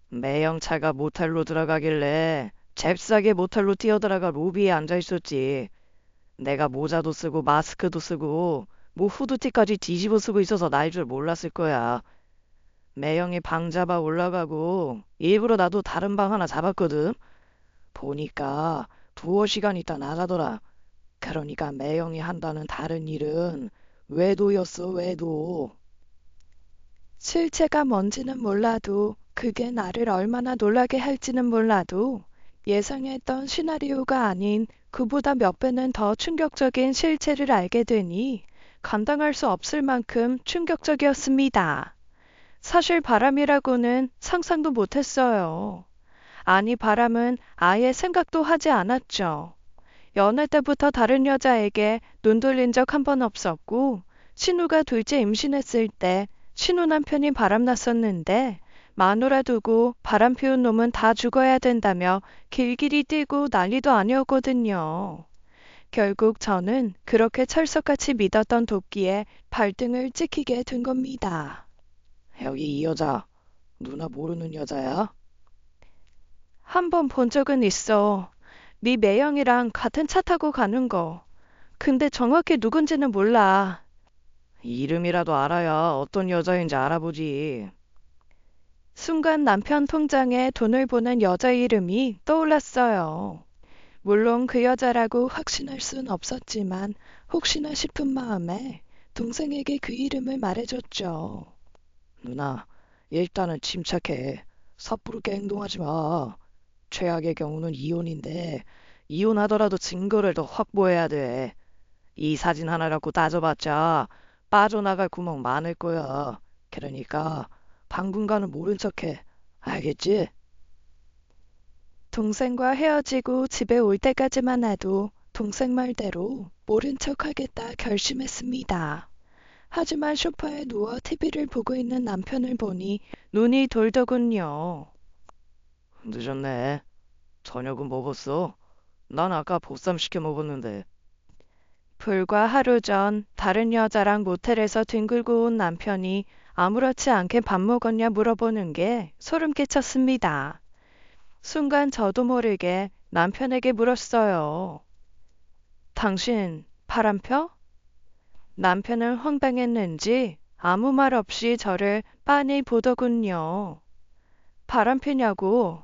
매형 차가 모텔로 들어가길래 잽싸게 모텔로 뛰어들어가 로비에 앉아 있었지. 내가 모자도 쓰고 마스크도 쓰고 뭐 후드티까지 뒤집어 쓰고 있어서 날 줄 몰랐을 거야. 매형이 방 잡아 올라가고 일부러 나도 다른 방 하나 잡았거든. 보니까 2시간 있다 나가더라. 그러니까 매형이 한다는 다른 일은 외도였어, 외도. 실체가 뭔지는 몰라도 그게 나를 얼마나 놀라게 할지는 몰라도 예상했던 시나리오가 아닌 그보다 몇 배는 더 충격적인 실체를 알게 되니 감당할 수 없을 만큼 충격적이었습니다. 사실 바람이라고는 상상도 못했어요. 아니, 바람은 아예 생각도 하지 않았죠. 연애 때부터 다른 여자에게 눈 돌린 적 한 번 없었고, 신우가 둘째 임신했을 때 신우 남편이 바람났었는데 마누라 두고 바람 피운 놈은 다 죽어야 된다며 길길이 뛰고 난리도 아니었거든요. 결국 저는 그렇게 철석같이 믿었던 도끼에 발등을 찍히게 된 겁니다. 여기 이 여자, 누나 모르는 여자야? 한 번 본 적은 있어. 네 매형이랑 같은 차 타고 가는 거. 근데 정확히 누군지는 몰라. 이름이라도 알아야 어떤 여자인지 알아보지. 순간 남편 통장에 돈을 보낸 여자 이름이 떠올랐어요. 물론 그 여자라고 확신할 순 없었지만 혹시나 싶은 마음에 동생에게 그 이름을 말해줬죠. 누나, 일단은 침착해. 섣부르게 행동하지 마. 최악의 경우는 이혼인데, 이혼하더라도 증거를 더 확보해야 돼. 이 사진 하나 갖고 따져봤자 빠져나갈 구멍 많을 거야. 그러니까 당분간은 모른 척해. 알겠지? 동생과 헤어지고 집에 올 때까지만 해도 동생 말대로 모른 척하겠다 결심했습니다. 하지만 소파에 누워 TV를 보고 있는 남편을 보니 눈이 돌더군요. 늦었네. 저녁은 먹었어? 난 아까 보쌈 시켜 먹었는데. 불과 하루 전 다른 여자랑 모텔에서 뒹굴고 온 남편이 아무렇지 않게 밥 먹었냐 물어보는 게 소름 끼쳤습니다. 순간 저도 모르게 남편에게 물었어요. 당신 바람 펴? 남편은 황당했는지 아무 말 없이 저를 빤히 보더군요. 바람 피냐고.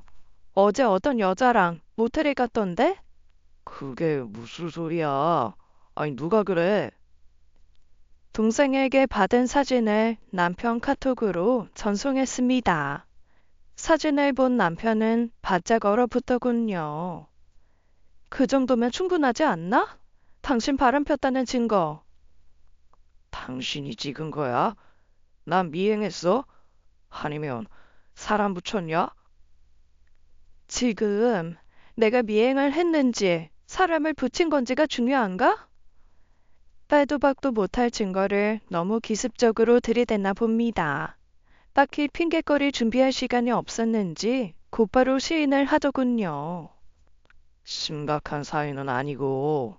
어제 어떤 여자랑 모텔에 갔던데? 그게 무슨 소리야? 아니, 누가 그래? 동생에게 받은 사진을 남편 카톡으로 전송했습니다. 사진을 본 남편은 바짝 얼어붙더군요. 그 정도면 충분하지 않나? 당신 바람 폈다는 증거. 당신이 찍은 거야? 난 미행했어? 아니면 사람 붙였냐? 지금 내가 미행을 했는지 사람을 붙인 건지가 중요한가? 빼도 박도 못할 증거를 너무 기습적으로 들이댔나 봅니다. 딱히 핑계거리 준비할 시간이 없었는지 곧바로 시인을 하더군요. 심각한 사이는 아니고.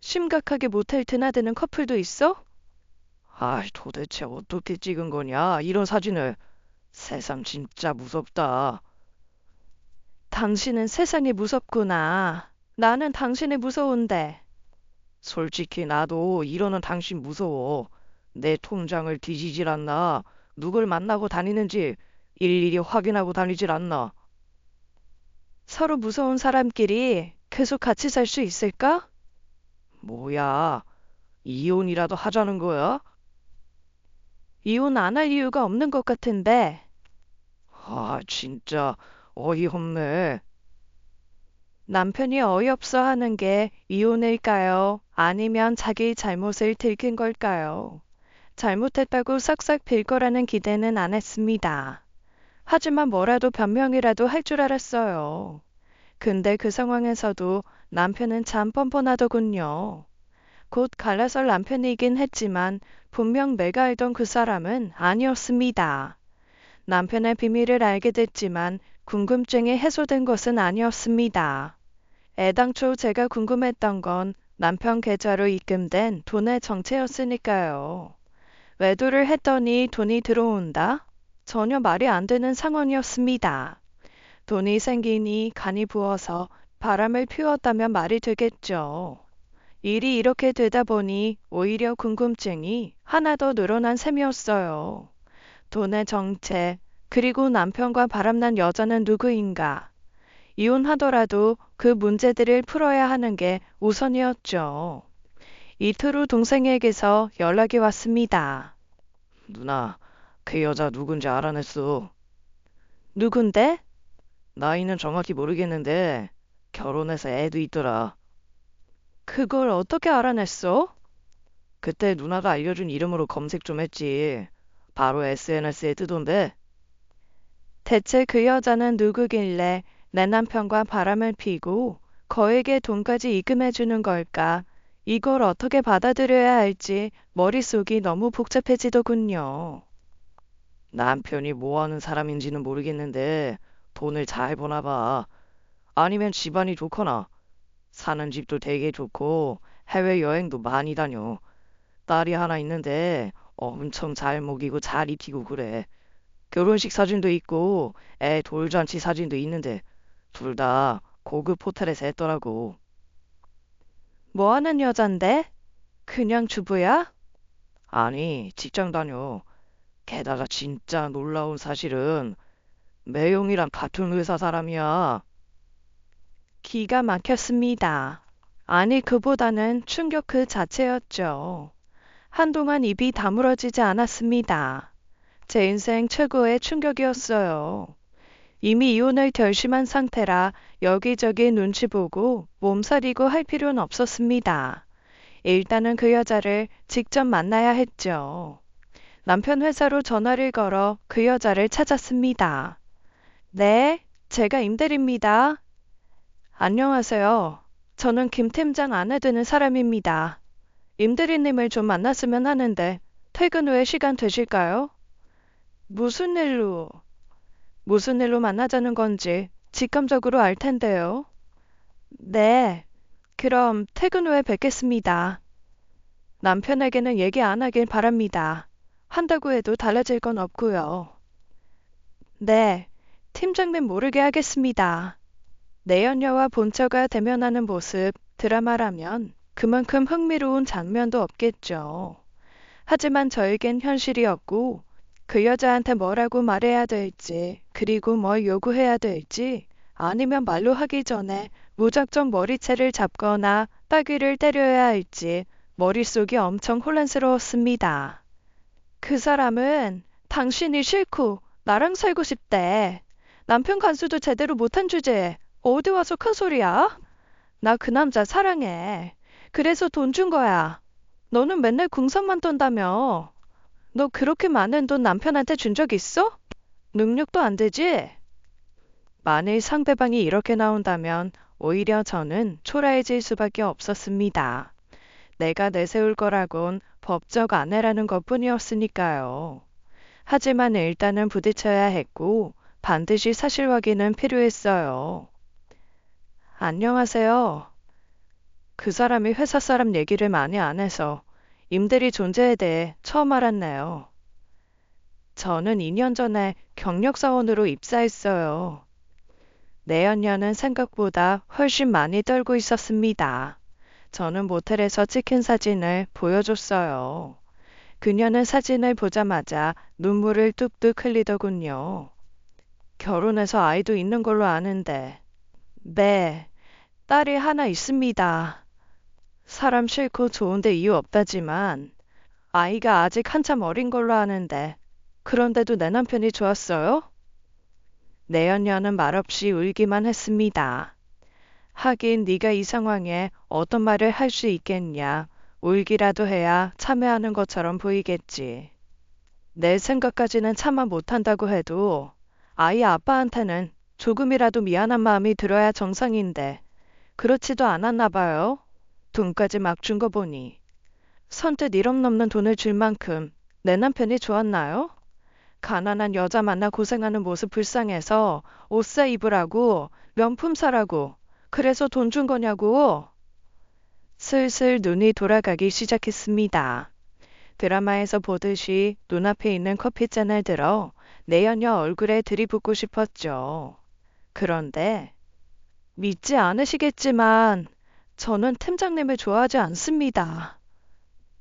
심각하게 모텔 드나드는 커플도 있어? 아, 도대체 어떻게 찍은 거냐? 이런 사진을. 세상 진짜 무섭다. 당신은 세상이 무섭구나. 나는 당신이 무서운데. 솔직히 나도 이러는 당신 무서워. 내 통장을 뒤지질 않나? 누굴 만나고 다니는지 일일이 확인하고 다니질 않나? 서로 무서운 사람끼리 계속 같이 살 수 있을까? 뭐야? 이혼이라도 하자는 거야? 이혼 안 할 이유가 없는 것 같은데. 아, 진짜 어이없네. 남편이 어이없어 하는 게 이혼일까요? 아니면 자기 잘못을 들킨 걸까요? 잘못했다고 싹싹 빌 거라는 기대는 안 했습니다. 하지만 뭐라도 변명이라도 할 줄 알았어요. 근데 그 상황에서도 남편은 참 뻔뻔하더군요. 곧 갈라설 남편이긴 했지만 분명 내가 알던 그 사람은 아니었습니다. 남편의 비밀을 알게 됐지만 궁금증이 해소된 것은 아니었습니다. 애당초 제가 궁금했던 건 남편 계좌로 입금된 돈의 정체였으니까요. 외도를 했더니 돈이 들어온다? 전혀 말이 안 되는 상황이었습니다. 돈이 생기니 간이 부어서 바람을 피웠다면 말이 되겠죠. 일이 이렇게 되다 보니 오히려 궁금증이 하나 더 늘어난 셈이었어요. 돈의 정체, 그리고 남편과 바람난 여자는 누구인가? 이혼하더라도 그 문제들을 풀어야 하는 게 우선이었죠. 이틀 후 동생에게서 연락이 왔습니다. 누나, 그 여자 누군지 알아냈어. 누군데? 나이는 정확히 모르겠는데 결혼해서 애도 있더라. 그걸 어떻게 알아냈어? 그때 누나가 알려준 이름으로 검색 좀 했지. 바로 SNS에 뜨던데. 대체 그 여자는 누구길래 내 남편과 바람을 피고 거액의 돈까지 입금해주는 걸까? 이걸 어떻게 받아들여야 할지 머릿속이 너무 복잡해지더군요. 남편이 뭐 하는 사람인지는 모르겠는데 돈을 잘 버나 봐. 아니면 집안이 좋거나 사는 집도 되게 좋고 해외여행도 많이 다녀. 딸이 하나 있는데 엄청 잘 먹이고 잘 입히고 그래. 결혼식 사진도 있고 애 돌잔치 사진도 있는데 둘 다 고급 호텔에서 했더라고. 뭐 하는 여잔데? 그냥 주부야? 아니, 직장 다녀. 게다가 진짜 놀라운 사실은 매형이랑 같은 회사 사람이야. 기가 막혔습니다. 아니, 그보다는 충격 그 자체였죠. 한동안 입이 다물어지지 않았습니다. 제 인생 최고의 충격이었어요. 이미 이혼을 결심한 상태라 여기저기 눈치 보고 몸살이고 할 필요는 없었습니다. 일단은 그 여자를 직접 만나야 했죠. 남편 회사로 전화를 걸어 그 여자를 찾았습니다. 네, 제가 임대리입니다. 안녕하세요. 저는 김 팀장 아내 되는 사람입니다. 임대리님을 좀 만났으면 하는데 퇴근 후에 시간 되실까요? 무슨 일로? 무슨 일로 만나자는 건지 직감적으로 알 텐데요. 네, 그럼 퇴근 후에 뵙겠습니다. 남편에게는 얘기 안 하길 바랍니다. 한다고 해도 달라질 건 없고요. 네, 팀장님 모르게 하겠습니다. 내연녀와 본처가 대면하는 모습 드라마라면 그만큼 흥미로운 장면도 없겠죠. 하지만 저에겐 현실이었고 그 여자한테 뭐라고 말해야 될지 그리고 뭘 요구해야 될지 아니면 말로 하기 전에 무작정 머리채를 잡거나 따귀를 때려야 할지 머릿속이 엄청 혼란스러웠습니다. 그 사람은 당신이 싫고 나랑 살고 싶대. 남편 간수도 제대로 못한 주제에 어디 와서 큰 소리야? 나 그 남자 사랑해. 그래서 돈 준 거야. 너는 맨날 궁상만 떤다며. 너 그렇게 많은 돈 남편한테 준 적 있어? 능력도 안 되지? 만일 상대방이 이렇게 나온다면 오히려 저는 초라해질 수밖에 없었습니다. 내가 내세울 거라곤 법적 아내라는 것뿐이었으니까요. 하지만 일단은 부딪혀야 했고 반드시 사실 확인은 필요했어요. 안녕하세요. 그 사람이 회사 사람 얘기를 많이 안 해서 임대리 존재에 대해 처음 알았네요. 저는 2년 전에 경력사원으로 입사했어요. 내연녀는 생각보다 훨씬 많이 떨고 있었습니다. 저는 모텔에서 찍힌 사진을 보여줬어요. 그녀는 사진을 보자마자 눈물을 뚝뚝 흘리더군요. 결혼해서 아이도 있는 걸로 아는데. 네, 딸이 하나 있습니다. 사람 싫고 좋은데 이유 없다지만 아이가 아직 한참 어린 걸로 아는데 그런데도 내 남편이 좋았어요? 내연녀는 말없이 울기만 했습니다. 하긴 네가 이 상황에 어떤 말을 할 수 있겠냐. 울기라도 해야 참여하는 것처럼 보이겠지. 내 생각까지는 참아 못한다고 해도 아이 아빠한테는 조금이라도 미안한 마음이 들어야 정상인데 그렇지도 않았나 봐요. 돈까지 막 준 거 보니. 선뜻 1억 넘는 돈을 줄 만큼 내 남편이 좋았나요? 가난한 여자 만나 고생하는 모습 불쌍해서 옷 사 입으라고 명품 사라고 그래서 돈 준 거냐고. 슬슬 눈이 돌아가기 시작했습니다. 드라마에서 보듯이 눈앞에 있는 커피잔을 들어 내연녀 얼굴에 들이붓고 싶었죠. 그런데 믿지 않으시겠지만 저는 팀장님을 좋아하지 않습니다.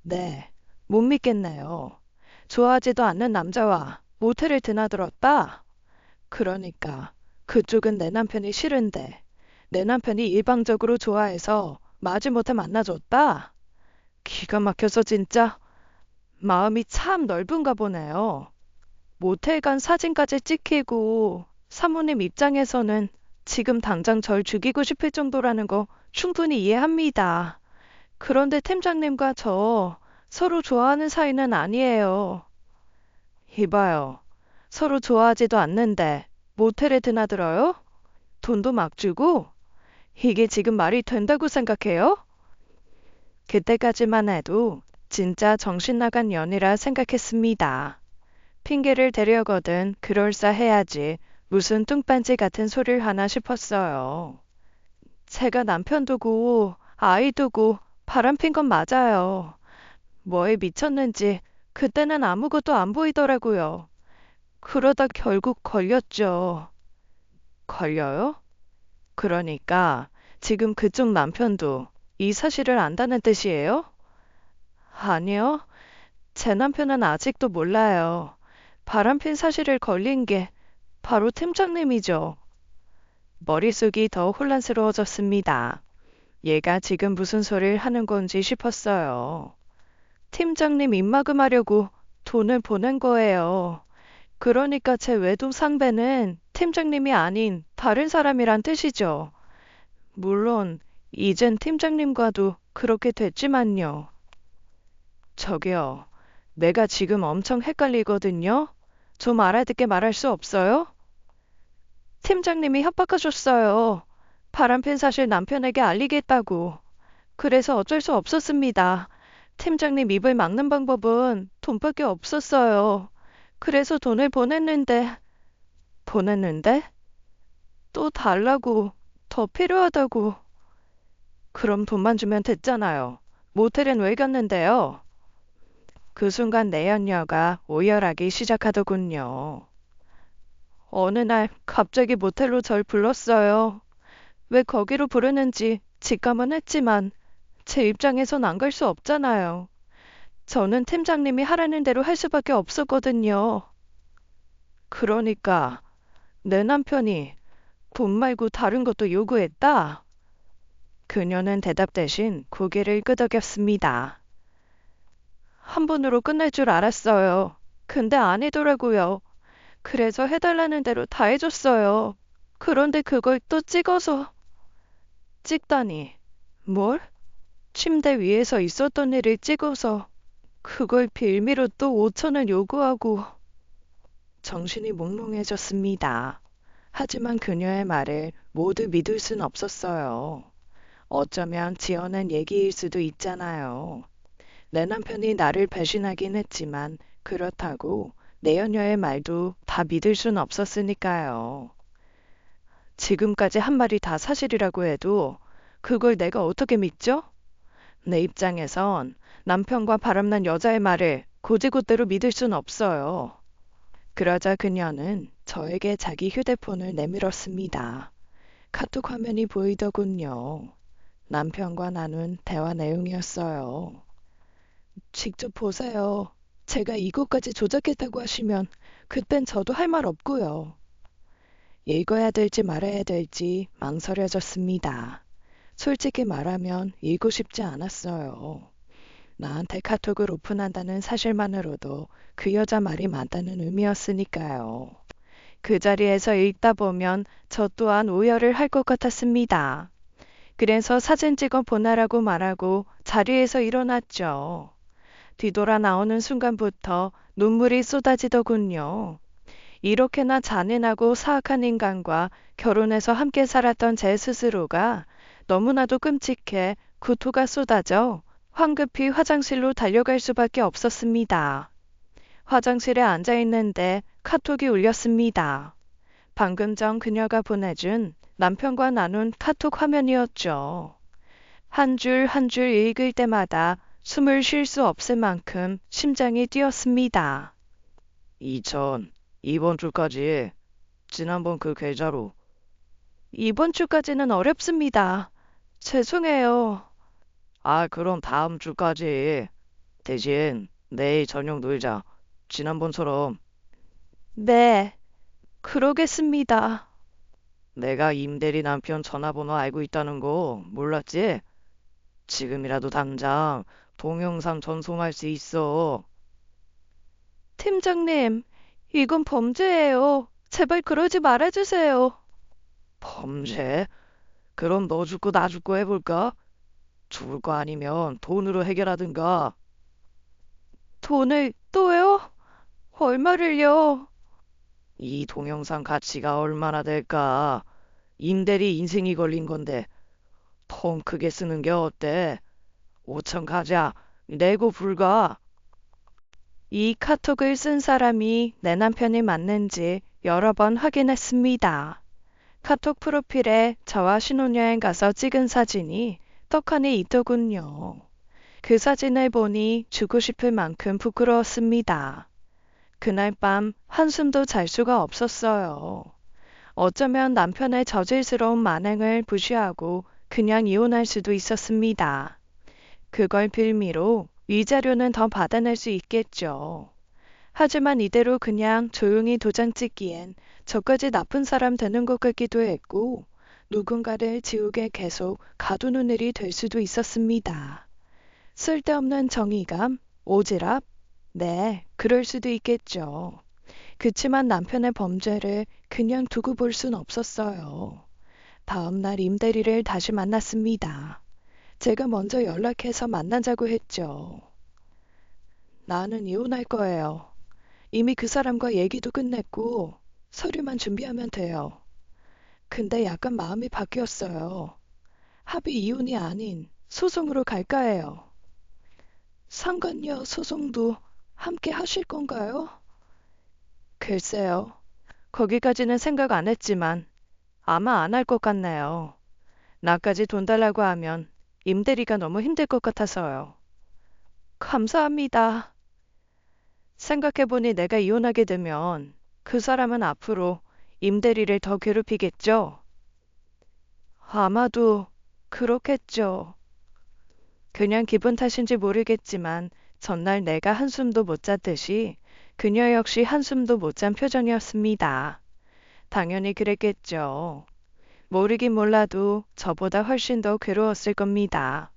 네, 못 믿겠네요. 좋아하지도 않는 남자와 모텔을 드나들었다? 그러니까 그쪽은 내 남편이 싫은데 내 남편이 일방적으로 좋아해서 마지못해 만나줬다? 기가 막혀서 진짜 마음이 참 넓은가 보네요. 모텔 간 사진까지 찍히고 사모님 입장에서는 지금 당장 절 죽이고 싶을 정도라는 거 충분히 이해합니다. 그런데 팀장님과 저 서로 좋아하는 사이는 아니에요. 이봐요. 서로 좋아하지도 않는데 모텔에 드나들어요? 돈도 막 주고? 이게 지금 말이 된다고 생각해요? 그때까지만 해도 진짜 정신 나간 연이라 생각했습니다. 핑계를 대려거든 그럴싸해야지. 무슨 뚱딴지 같은 소리를 하나 싶었어요. 제가 남편 두고 아이 두고 바람핀 건 맞아요. 뭐에 미쳤는지 그때는 아무것도 안 보이더라고요. 그러다 결국 걸렸죠. 걸려요? 그러니까 지금 그쪽 남편도 이 사실을 안다는 뜻이에요? 아니요. 제 남편은 아직도 몰라요. 바람핀 사실을 걸린 게 바로 팀장님이죠. 머릿속이 더 혼란스러워졌습니다. 얘가 지금 무슨 소리를 하는 건지 싶었어요. 팀장님 입막음하려고 돈을 보낸 거예요. 그러니까 제 외동 상배는 팀장님이 아닌 다른 사람이란 뜻이죠. 물론 이젠 팀장님과도 그렇게 됐지만요. 저기요, 내가 지금 엄청 헷갈리거든요. 좀 알아듣게 말할 수 없어요? 팀장님이 협박하셨어요. 바람핀 사실 남편에게 알리겠다고. 그래서 어쩔 수 없었습니다. 팀장님 입을 막는 방법은 돈밖에 없었어요. 그래서 돈을 보냈는데? 또 달라고, 더 필요하다고. 그럼 돈만 주면 됐잖아요. 모텔엔 왜 갔는데요? 그 순간 내연녀가 오열하기 시작하더군요. 어느 날 갑자기 모텔로 절 불렀어요. 왜 거기로 부르는지 직감은 했지만 제 입장에선 안 갈 수 없잖아요. 저는 팀장님이 하라는 대로 할 수밖에 없었거든요. 그러니까 내 남편이 돈 말고 다른 것도 요구했다? 그녀는 대답 대신 고개를 끄덕였습니다. 한 번으로 끝낼 줄 알았어요. 근데 아니더라고요. 그래서 해달라는 대로 다 해줬어요. 그런데 그걸 또 찍다니. 뭘? 침대 위에서 있었던 일을 찍어서 그걸 빌미로 또 5천을 요구하고. 정신이 몽롱해졌습니다. 하지만 그녀의 말을 모두 믿을 순 없었어요. 어쩌면 지어낸 얘기일 수도 있잖아요. 내 남편이 나를 배신하긴 했지만 그렇다고 내연녀의 말도 다 믿을 순 없었으니까요. 지금까지 한 말이 다 사실이라고 해도 그걸 내가 어떻게 믿죠? 내 입장에선 남편과 바람난 여자의 말을 곧이곧대로 믿을 순 없어요. 그러자 그녀는 저에게 자기 휴대폰을 내밀었습니다. 카톡 화면이 보이더군요. 남편과 나눈 대화 내용이었어요. 직접 보세요. 제가 이것까지 조작했다고 하시면 그땐 저도 할 말 없고요. 읽어야 될지 말아야 될지 망설여졌습니다. 솔직히 말하면 읽고 싶지 않았어요. 나한테 카톡을 오픈한다는 사실만으로도 그 여자 말이 맞다는 의미였으니까요. 그 자리에서 읽다 보면 저 또한 오열을 할 것 같았습니다. 그래서 사진 찍어 보내라고 말하고 자리에서 일어났죠. 뒤돌아 나오는 순간부터 눈물이 쏟아지더군요. 이렇게나 잔인하고 사악한 인간과 결혼해서 함께 살았던 제 스스로가 너무나도 끔찍해 구토가 쏟아져 황급히 화장실로 달려갈 수밖에 없었습니다. 화장실에 앉아 있는데 카톡이 울렸습니다. 방금 전 그녀가 보내준 남편과 나눈 카톡 화면이었죠. 한 줄 한 줄 읽을 때마다 숨을 쉴 수 없을 만큼 심장이 뛰었습니다. 이번 주까지 지난번 그 계좌로. 이번 주까지는 어렵습니다. 죄송해요. 그럼 다음 주까지. 대신 내일 저녁 놀자. 지난번처럼. 네, 그러겠습니다. 내가 임대리 남편 전화번호 알고 있다는 거 몰랐지? 지금이라도 당장 동영상 전송할 수 있어. 팀장님, 이건 범죄예요. 제발 그러지 말아주세요. 범죄? 그럼 너 죽고 나 죽고 해볼까? 죽을 거 아니면 돈으로 해결하든가. 돈을 또요? 얼마를요? 이 동영상 가치가 얼마나 될까? 임대리 인생이 걸린 건데 통 크게 쓰는 게 어때? 5천 가자. 내고 불가. 이 카톡을 쓴 사람이 내 남편이 맞는지 여러 번 확인했습니다. 카톡 프로필에 저와 신혼여행 가서 찍은 사진이 떡하니 있더군요. 그 사진을 보니 주고 싶을 만큼 부끄러웠습니다. 그날 밤 한숨도 잘 수가 없었어요. 어쩌면 남편의 저질스러운 만행을 무시하고 그냥 이혼할 수도 있었습니다. 그걸 빌미로 위자료는 더 받아낼 수 있겠죠. 하지만 이대로 그냥 조용히 도장 찍기엔 저까지 나쁜 사람 되는 것 같기도 했고 누군가를 지옥에 계속 가두는 일이 될 수도 있었습니다. 쓸데없는 정의감, 오지랖? 네, 그럴 수도 있겠죠. 그치만 남편의 범죄를 그냥 두고 볼 순 없었어요. 다음날 임대리를 다시 만났습니다. 제가 먼저 연락해서 만나자고 했죠. 나는 이혼할 거예요. 이미 그 사람과 얘기도 끝냈고 서류만 준비하면 돼요. 근데 약간 마음이 바뀌었어요. 합의 이혼이 아닌 소송으로 갈까 해요. 상간녀 소송도 함께 하실 건가요? 글쎄요. 거기까지는 생각 안 했지만 아마 안 할 것 같네요. 나까지 돈 달라고 하면 임대리가 너무 힘들 것 같아서요. 감사합니다. 생각해보니 내가 이혼하게 되면 그 사람은 앞으로 임대리를 더 괴롭히겠죠? 아마도 그렇겠죠. 그냥 기분 탓인지 모르겠지만 전날 내가 한숨도 못 잤듯이 그녀 역시 한숨도 못 잔 표정이었습니다. 당연히 그랬겠죠. 모르긴 몰라도 저보다 훨씬 더 괴로웠을 겁니다.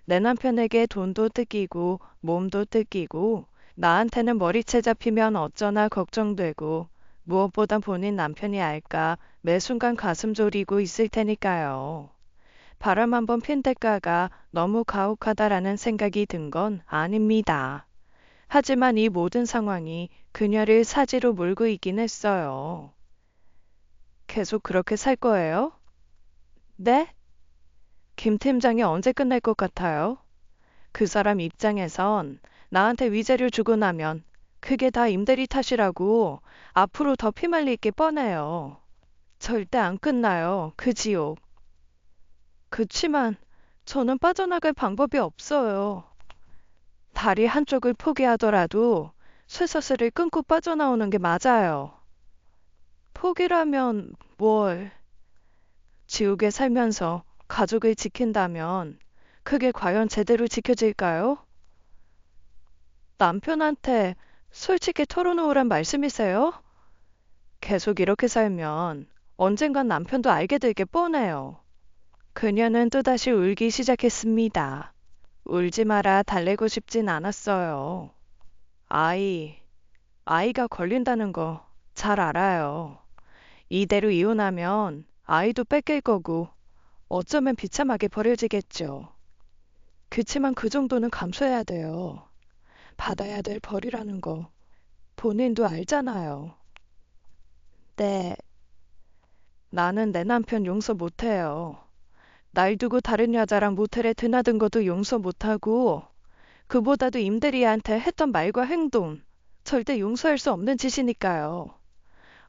내 남편에게 돈도 뜯기고 몸도 뜯기고 나한테는 머리채 잡히면 어쩌나 걱정되고 무엇보다 본인 남편이 알까 매 순간 가슴 졸이고 있을 테니까요. 바람 한번 핀 대가가 너무 가혹하다라는 생각이 든 건 아닙니다. 하지만 이 모든 상황이 그녀를 사지로 몰고 있긴 했어요. 계속 그렇게 살 거예요? 네? 김 팀장이 언제 끝날 것 같아요? 그 사람 입장에선 나한테 위자료 주고 나면 그게 다 임대리 탓이라고 앞으로 더 피말릴 게 뻔해요. 절대 안 끝나요, 그 지옥. 그치만 저는 빠져나갈 방법이 없어요. 다리 한쪽을 포기하더라도 쇠사슬을 끊고 빠져나오는 게 맞아요. 포기라면 뭘? 지옥에 살면서 가족을 지킨다면 그게 과연 제대로 지켜질까요? 남편한테 솔직히 털어놓으란 말씀이세요? 계속 이렇게 살면 언젠간 남편도 알게 될 게 뻔해요. 그녀는 또다시 울기 시작했습니다. 울지 마라 달래고 싶진 않았어요. 아이가 걸린다는 거 잘 알아요. 이대로 이혼하면 아이도 뺏길 거고 어쩌면 비참하게 버려지겠죠. 그치만 그 정도는 감수해야 돼요. 받아야 될 벌이라는 거 본인도 알잖아요. 네, 나는 내 남편 용서 못해요. 날 두고 다른 여자랑 모텔에 드나든 것도 용서 못하고 그보다도 임대리한테 했던 말과 행동 절대 용서할 수 없는 짓이니까요.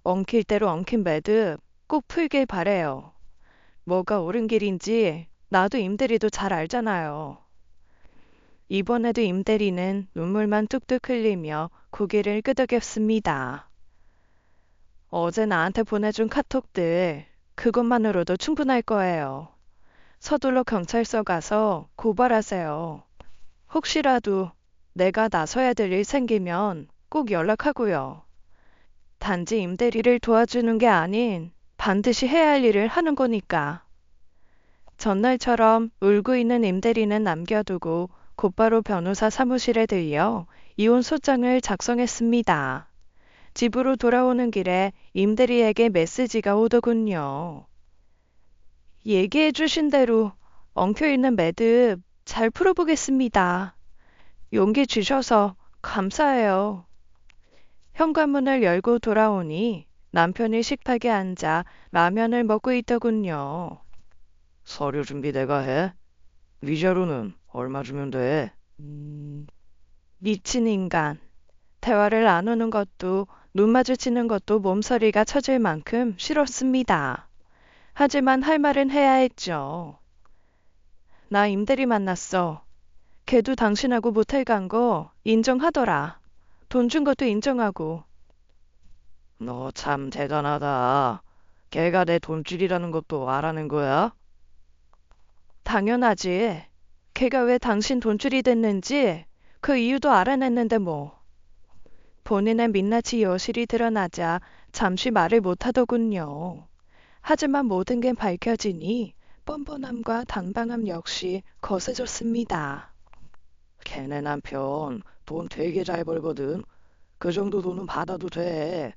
엉킬 대로 엉킨 매듭 꼭 풀길 바래요. 뭐가 옳은 길인지 나도 임대리도 잘 알잖아요. 이번에도 임대리는 눈물만 뚝뚝 흘리며 고개를 끄덕였습니다. 어제 나한테 보내준 카톡들 그것만으로도 충분할 거예요. 서둘러 경찰서 가서 고발하세요. 혹시라도 내가 나서야 될 일 생기면 꼭 연락하고요. 단지 임대리를 도와주는 게 아닌 반드시 해야 할 일을 하는 거니까. 전날처럼 울고 있는 임대리는 남겨두고 곧바로 변호사 사무실에 들려 이혼 소장을 작성했습니다. 집으로 돌아오는 길에 임대리에게 메시지가 오더군요. 얘기해 주신 대로 엉켜있는 매듭 잘 풀어보겠습니다. 용기 주셔서 감사해요. 현관문을 열고 돌아오니 남편이 식탁에 앉아 라면을 먹고 있더군요. 서류 준비 내가 해. 위자료는 얼마 주면 돼? 미친 인간. 대화를 나누는 것도 눈 마주치는 것도 몸서리가 쳐질 만큼 싫었습니다. 하지만 할 말은 해야 했죠. 나 임대리 만났어. 걔도 당신하고 모텔 간 거 인정하더라. 돈 준 것도 인정하고. 너 참 대단하다. 걔가 내 돈줄이라는 것도 알아낸 거야? 당연하지. 걔가 왜 당신 돈줄이 됐는지 그 이유도 알아냈는데 뭐. 본인의 민낯이 여실히 드러나자 잠시 말을 못하더군요. 하지만 모든 게 밝혀지니 뻔뻔함과 당당함 역시 거세졌습니다. 걔네 남편 돈 되게 잘 벌거든. 그 정도 돈은 받아도 돼.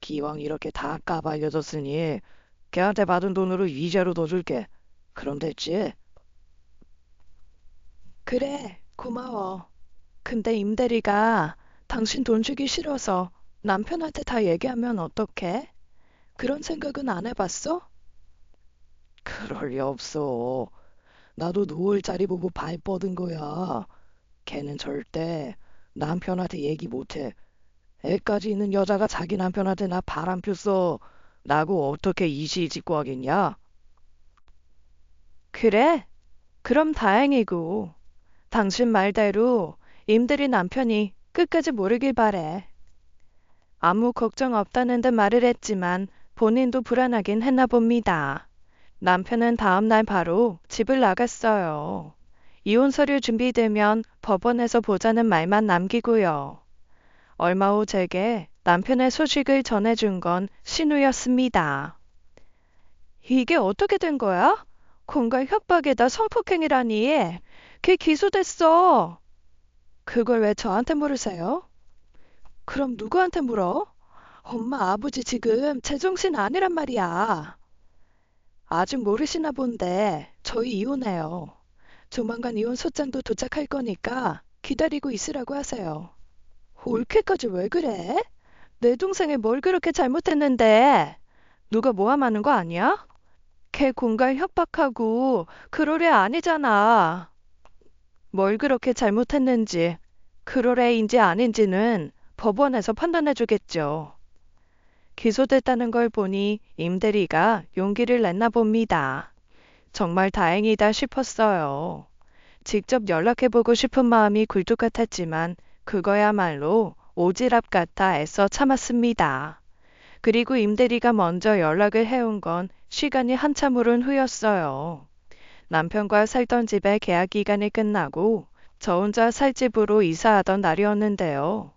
기왕 이렇게 다 까발려졌으니 걔한테 받은 돈으로 이자로 더 줄게. 그럼 됐지? 그래, 고마워. 근데 임대리가 당신 돈 주기 싫어서 남편한테 다 얘기하면 어떡해? 그런 생각은 안 해봤어? 그럴 리 없어. 나도 노을 자리 보고 발 뻗은 거야. 걔는 절대 남편한테 얘기 못해. 애까지 있는 여자가 자기 남편한테 나 바람 폈어. 라고 어떻게 이실직고 하겠냐? 그래? 그럼 다행이고. 당신 말대로 임대리 남편이 끝까지 모르길 바래. 아무 걱정 없다는 듯 말을 했지만 본인도 불안하긴 했나 봅니다. 남편은 다음날 바로 집을 나갔어요. 이혼 서류 준비되면 법원에서 보자는 말만 남기고요. 얼마 후 제게 남편의 소식을 전해준 건 신우였습니다. 이게 어떻게 된 거야? 공갈 협박에다 성폭행이라니. 걔 기소됐어. 그걸 왜 저한테 물으세요? 그럼 누구한테 물어? 엄마, 아버지 지금 제정신 아니란 말이야. 아직 모르시나 본데 저희 이혼해요. 조만간 이혼 소장도 도착할 거니까 기다리고 있으라고 하세요. 올케까지 왜 그래? 내 동생이 뭘 그렇게 잘못했는데? 누가 모함하는 거 아니야? 걔 공갈 협박하고 그럴 애 아니잖아. 뭘 그렇게 잘못했는지, 그럴 애인지 아닌지는 법원에서 판단해 주겠죠. 기소됐다는 걸 보니 임대리가 용기를 냈나 봅니다. 정말 다행이다 싶었어요. 직접 연락해보고 싶은 마음이 굴뚝 같았지만 그거야말로 오지랖 같아 애써 참았습니다. 그리고 임대리가 먼저 연락을 해온 건 시간이 한참 오른 후였어요. 남편과 살던 집의 계약 기간이 끝나고 저 혼자 살 집으로 이사하던 날이었는데요.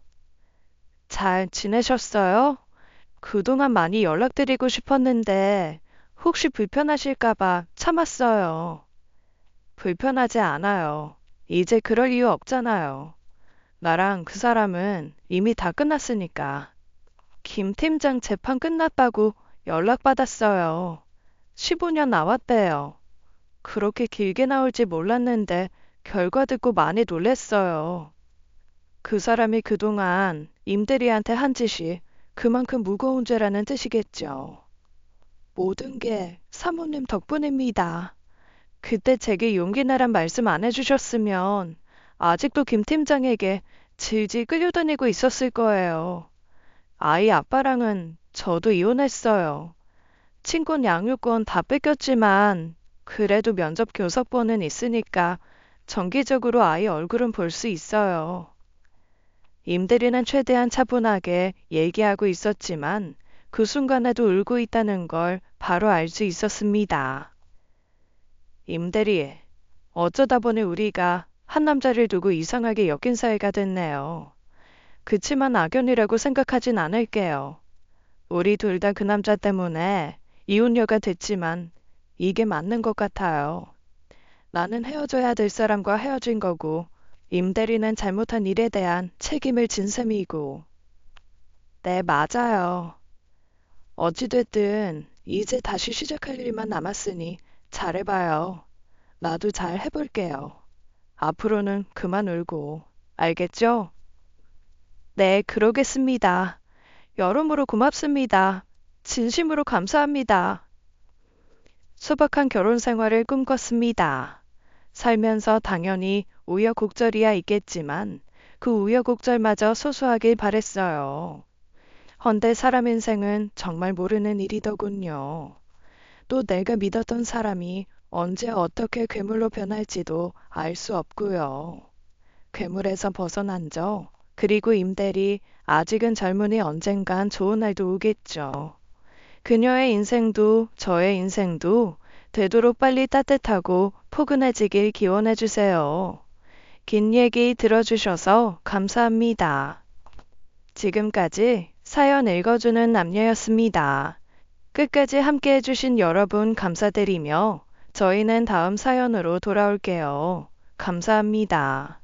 잘 지내셨어요? 그동안 많이 연락드리고 싶었는데 혹시 불편하실까봐 참았어요. 불편하지 않아요. 이제 그럴 이유 없잖아요. 나랑 그 사람은 이미 다 끝났으니까. 김 팀장 재판 끝났다고 연락받았어요. 15년 나왔대요. 그렇게 길게 나올지 몰랐는데 결과 듣고 많이 놀랬어요. 그 사람이 그동안 임대리한테 한 짓이 그만큼 무거운 죄라는 뜻이겠죠. 모든 게 사모님 덕분입니다. 그때 제게 용기 내란 말씀 안 해주셨으면 아직도 김 팀장에게 질질 끌려다니고 있었을 거예요. 아이 아빠랑은 저도 이혼했어요. 친권 양육권 다 뺏겼지만 그래도 면접 교섭권은 있으니까 정기적으로 아이 얼굴은 볼 수 있어요. 임대리는 최대한 차분하게 얘기하고 있었지만 그 순간에도 울고 있다는 걸 바로 알 수 있었습니다. 임대리, 어쩌다 보니 우리가 한 남자를 두고 이상하게 엮인 사이가 됐네요. 그치만 악연이라고 생각하진 않을게요. 우리 둘 다 그 남자 때문에 이혼녀가 됐지만 이게 맞는 것 같아요. 나는 헤어져야 될 사람과 헤어진 거고 임대리는 잘못한 일에 대한 책임을 진 셈이고. 네, 맞아요. 어찌됐든 이제 다시 시작할 일만 남았으니 잘해봐요. 나도 잘 해볼게요. 앞으로는 그만 울고. 알겠죠? 네, 그러겠습니다. 여러모로 고맙습니다. 진심으로 감사합니다. 소박한 결혼 생활을 꿈꿨습니다. 살면서 당연히 우여곡절이야 있겠지만 그 우여곡절마저 소소하길 바랬어요. 헌데 사람 인생은 정말 모르는 일이더군요. 또 내가 믿었던 사람이 언제 어떻게 괴물로 변할지도 알 수 없고요. 괴물에서 벗어난 저, 그리고 임대리, 아직은 젊으니 언젠간 좋은 날도 오겠죠. 그녀의 인생도 저의 인생도 되도록 빨리 따뜻하고 포근해지길 기원해 주세요. 긴 얘기 들어주셔서 감사합니다. 지금까지 사연 읽어주는 남녀였습니다. 끝까지 함께 해주신 여러분 감사드리며 저희는 다음 사연으로 돌아올게요. 감사합니다.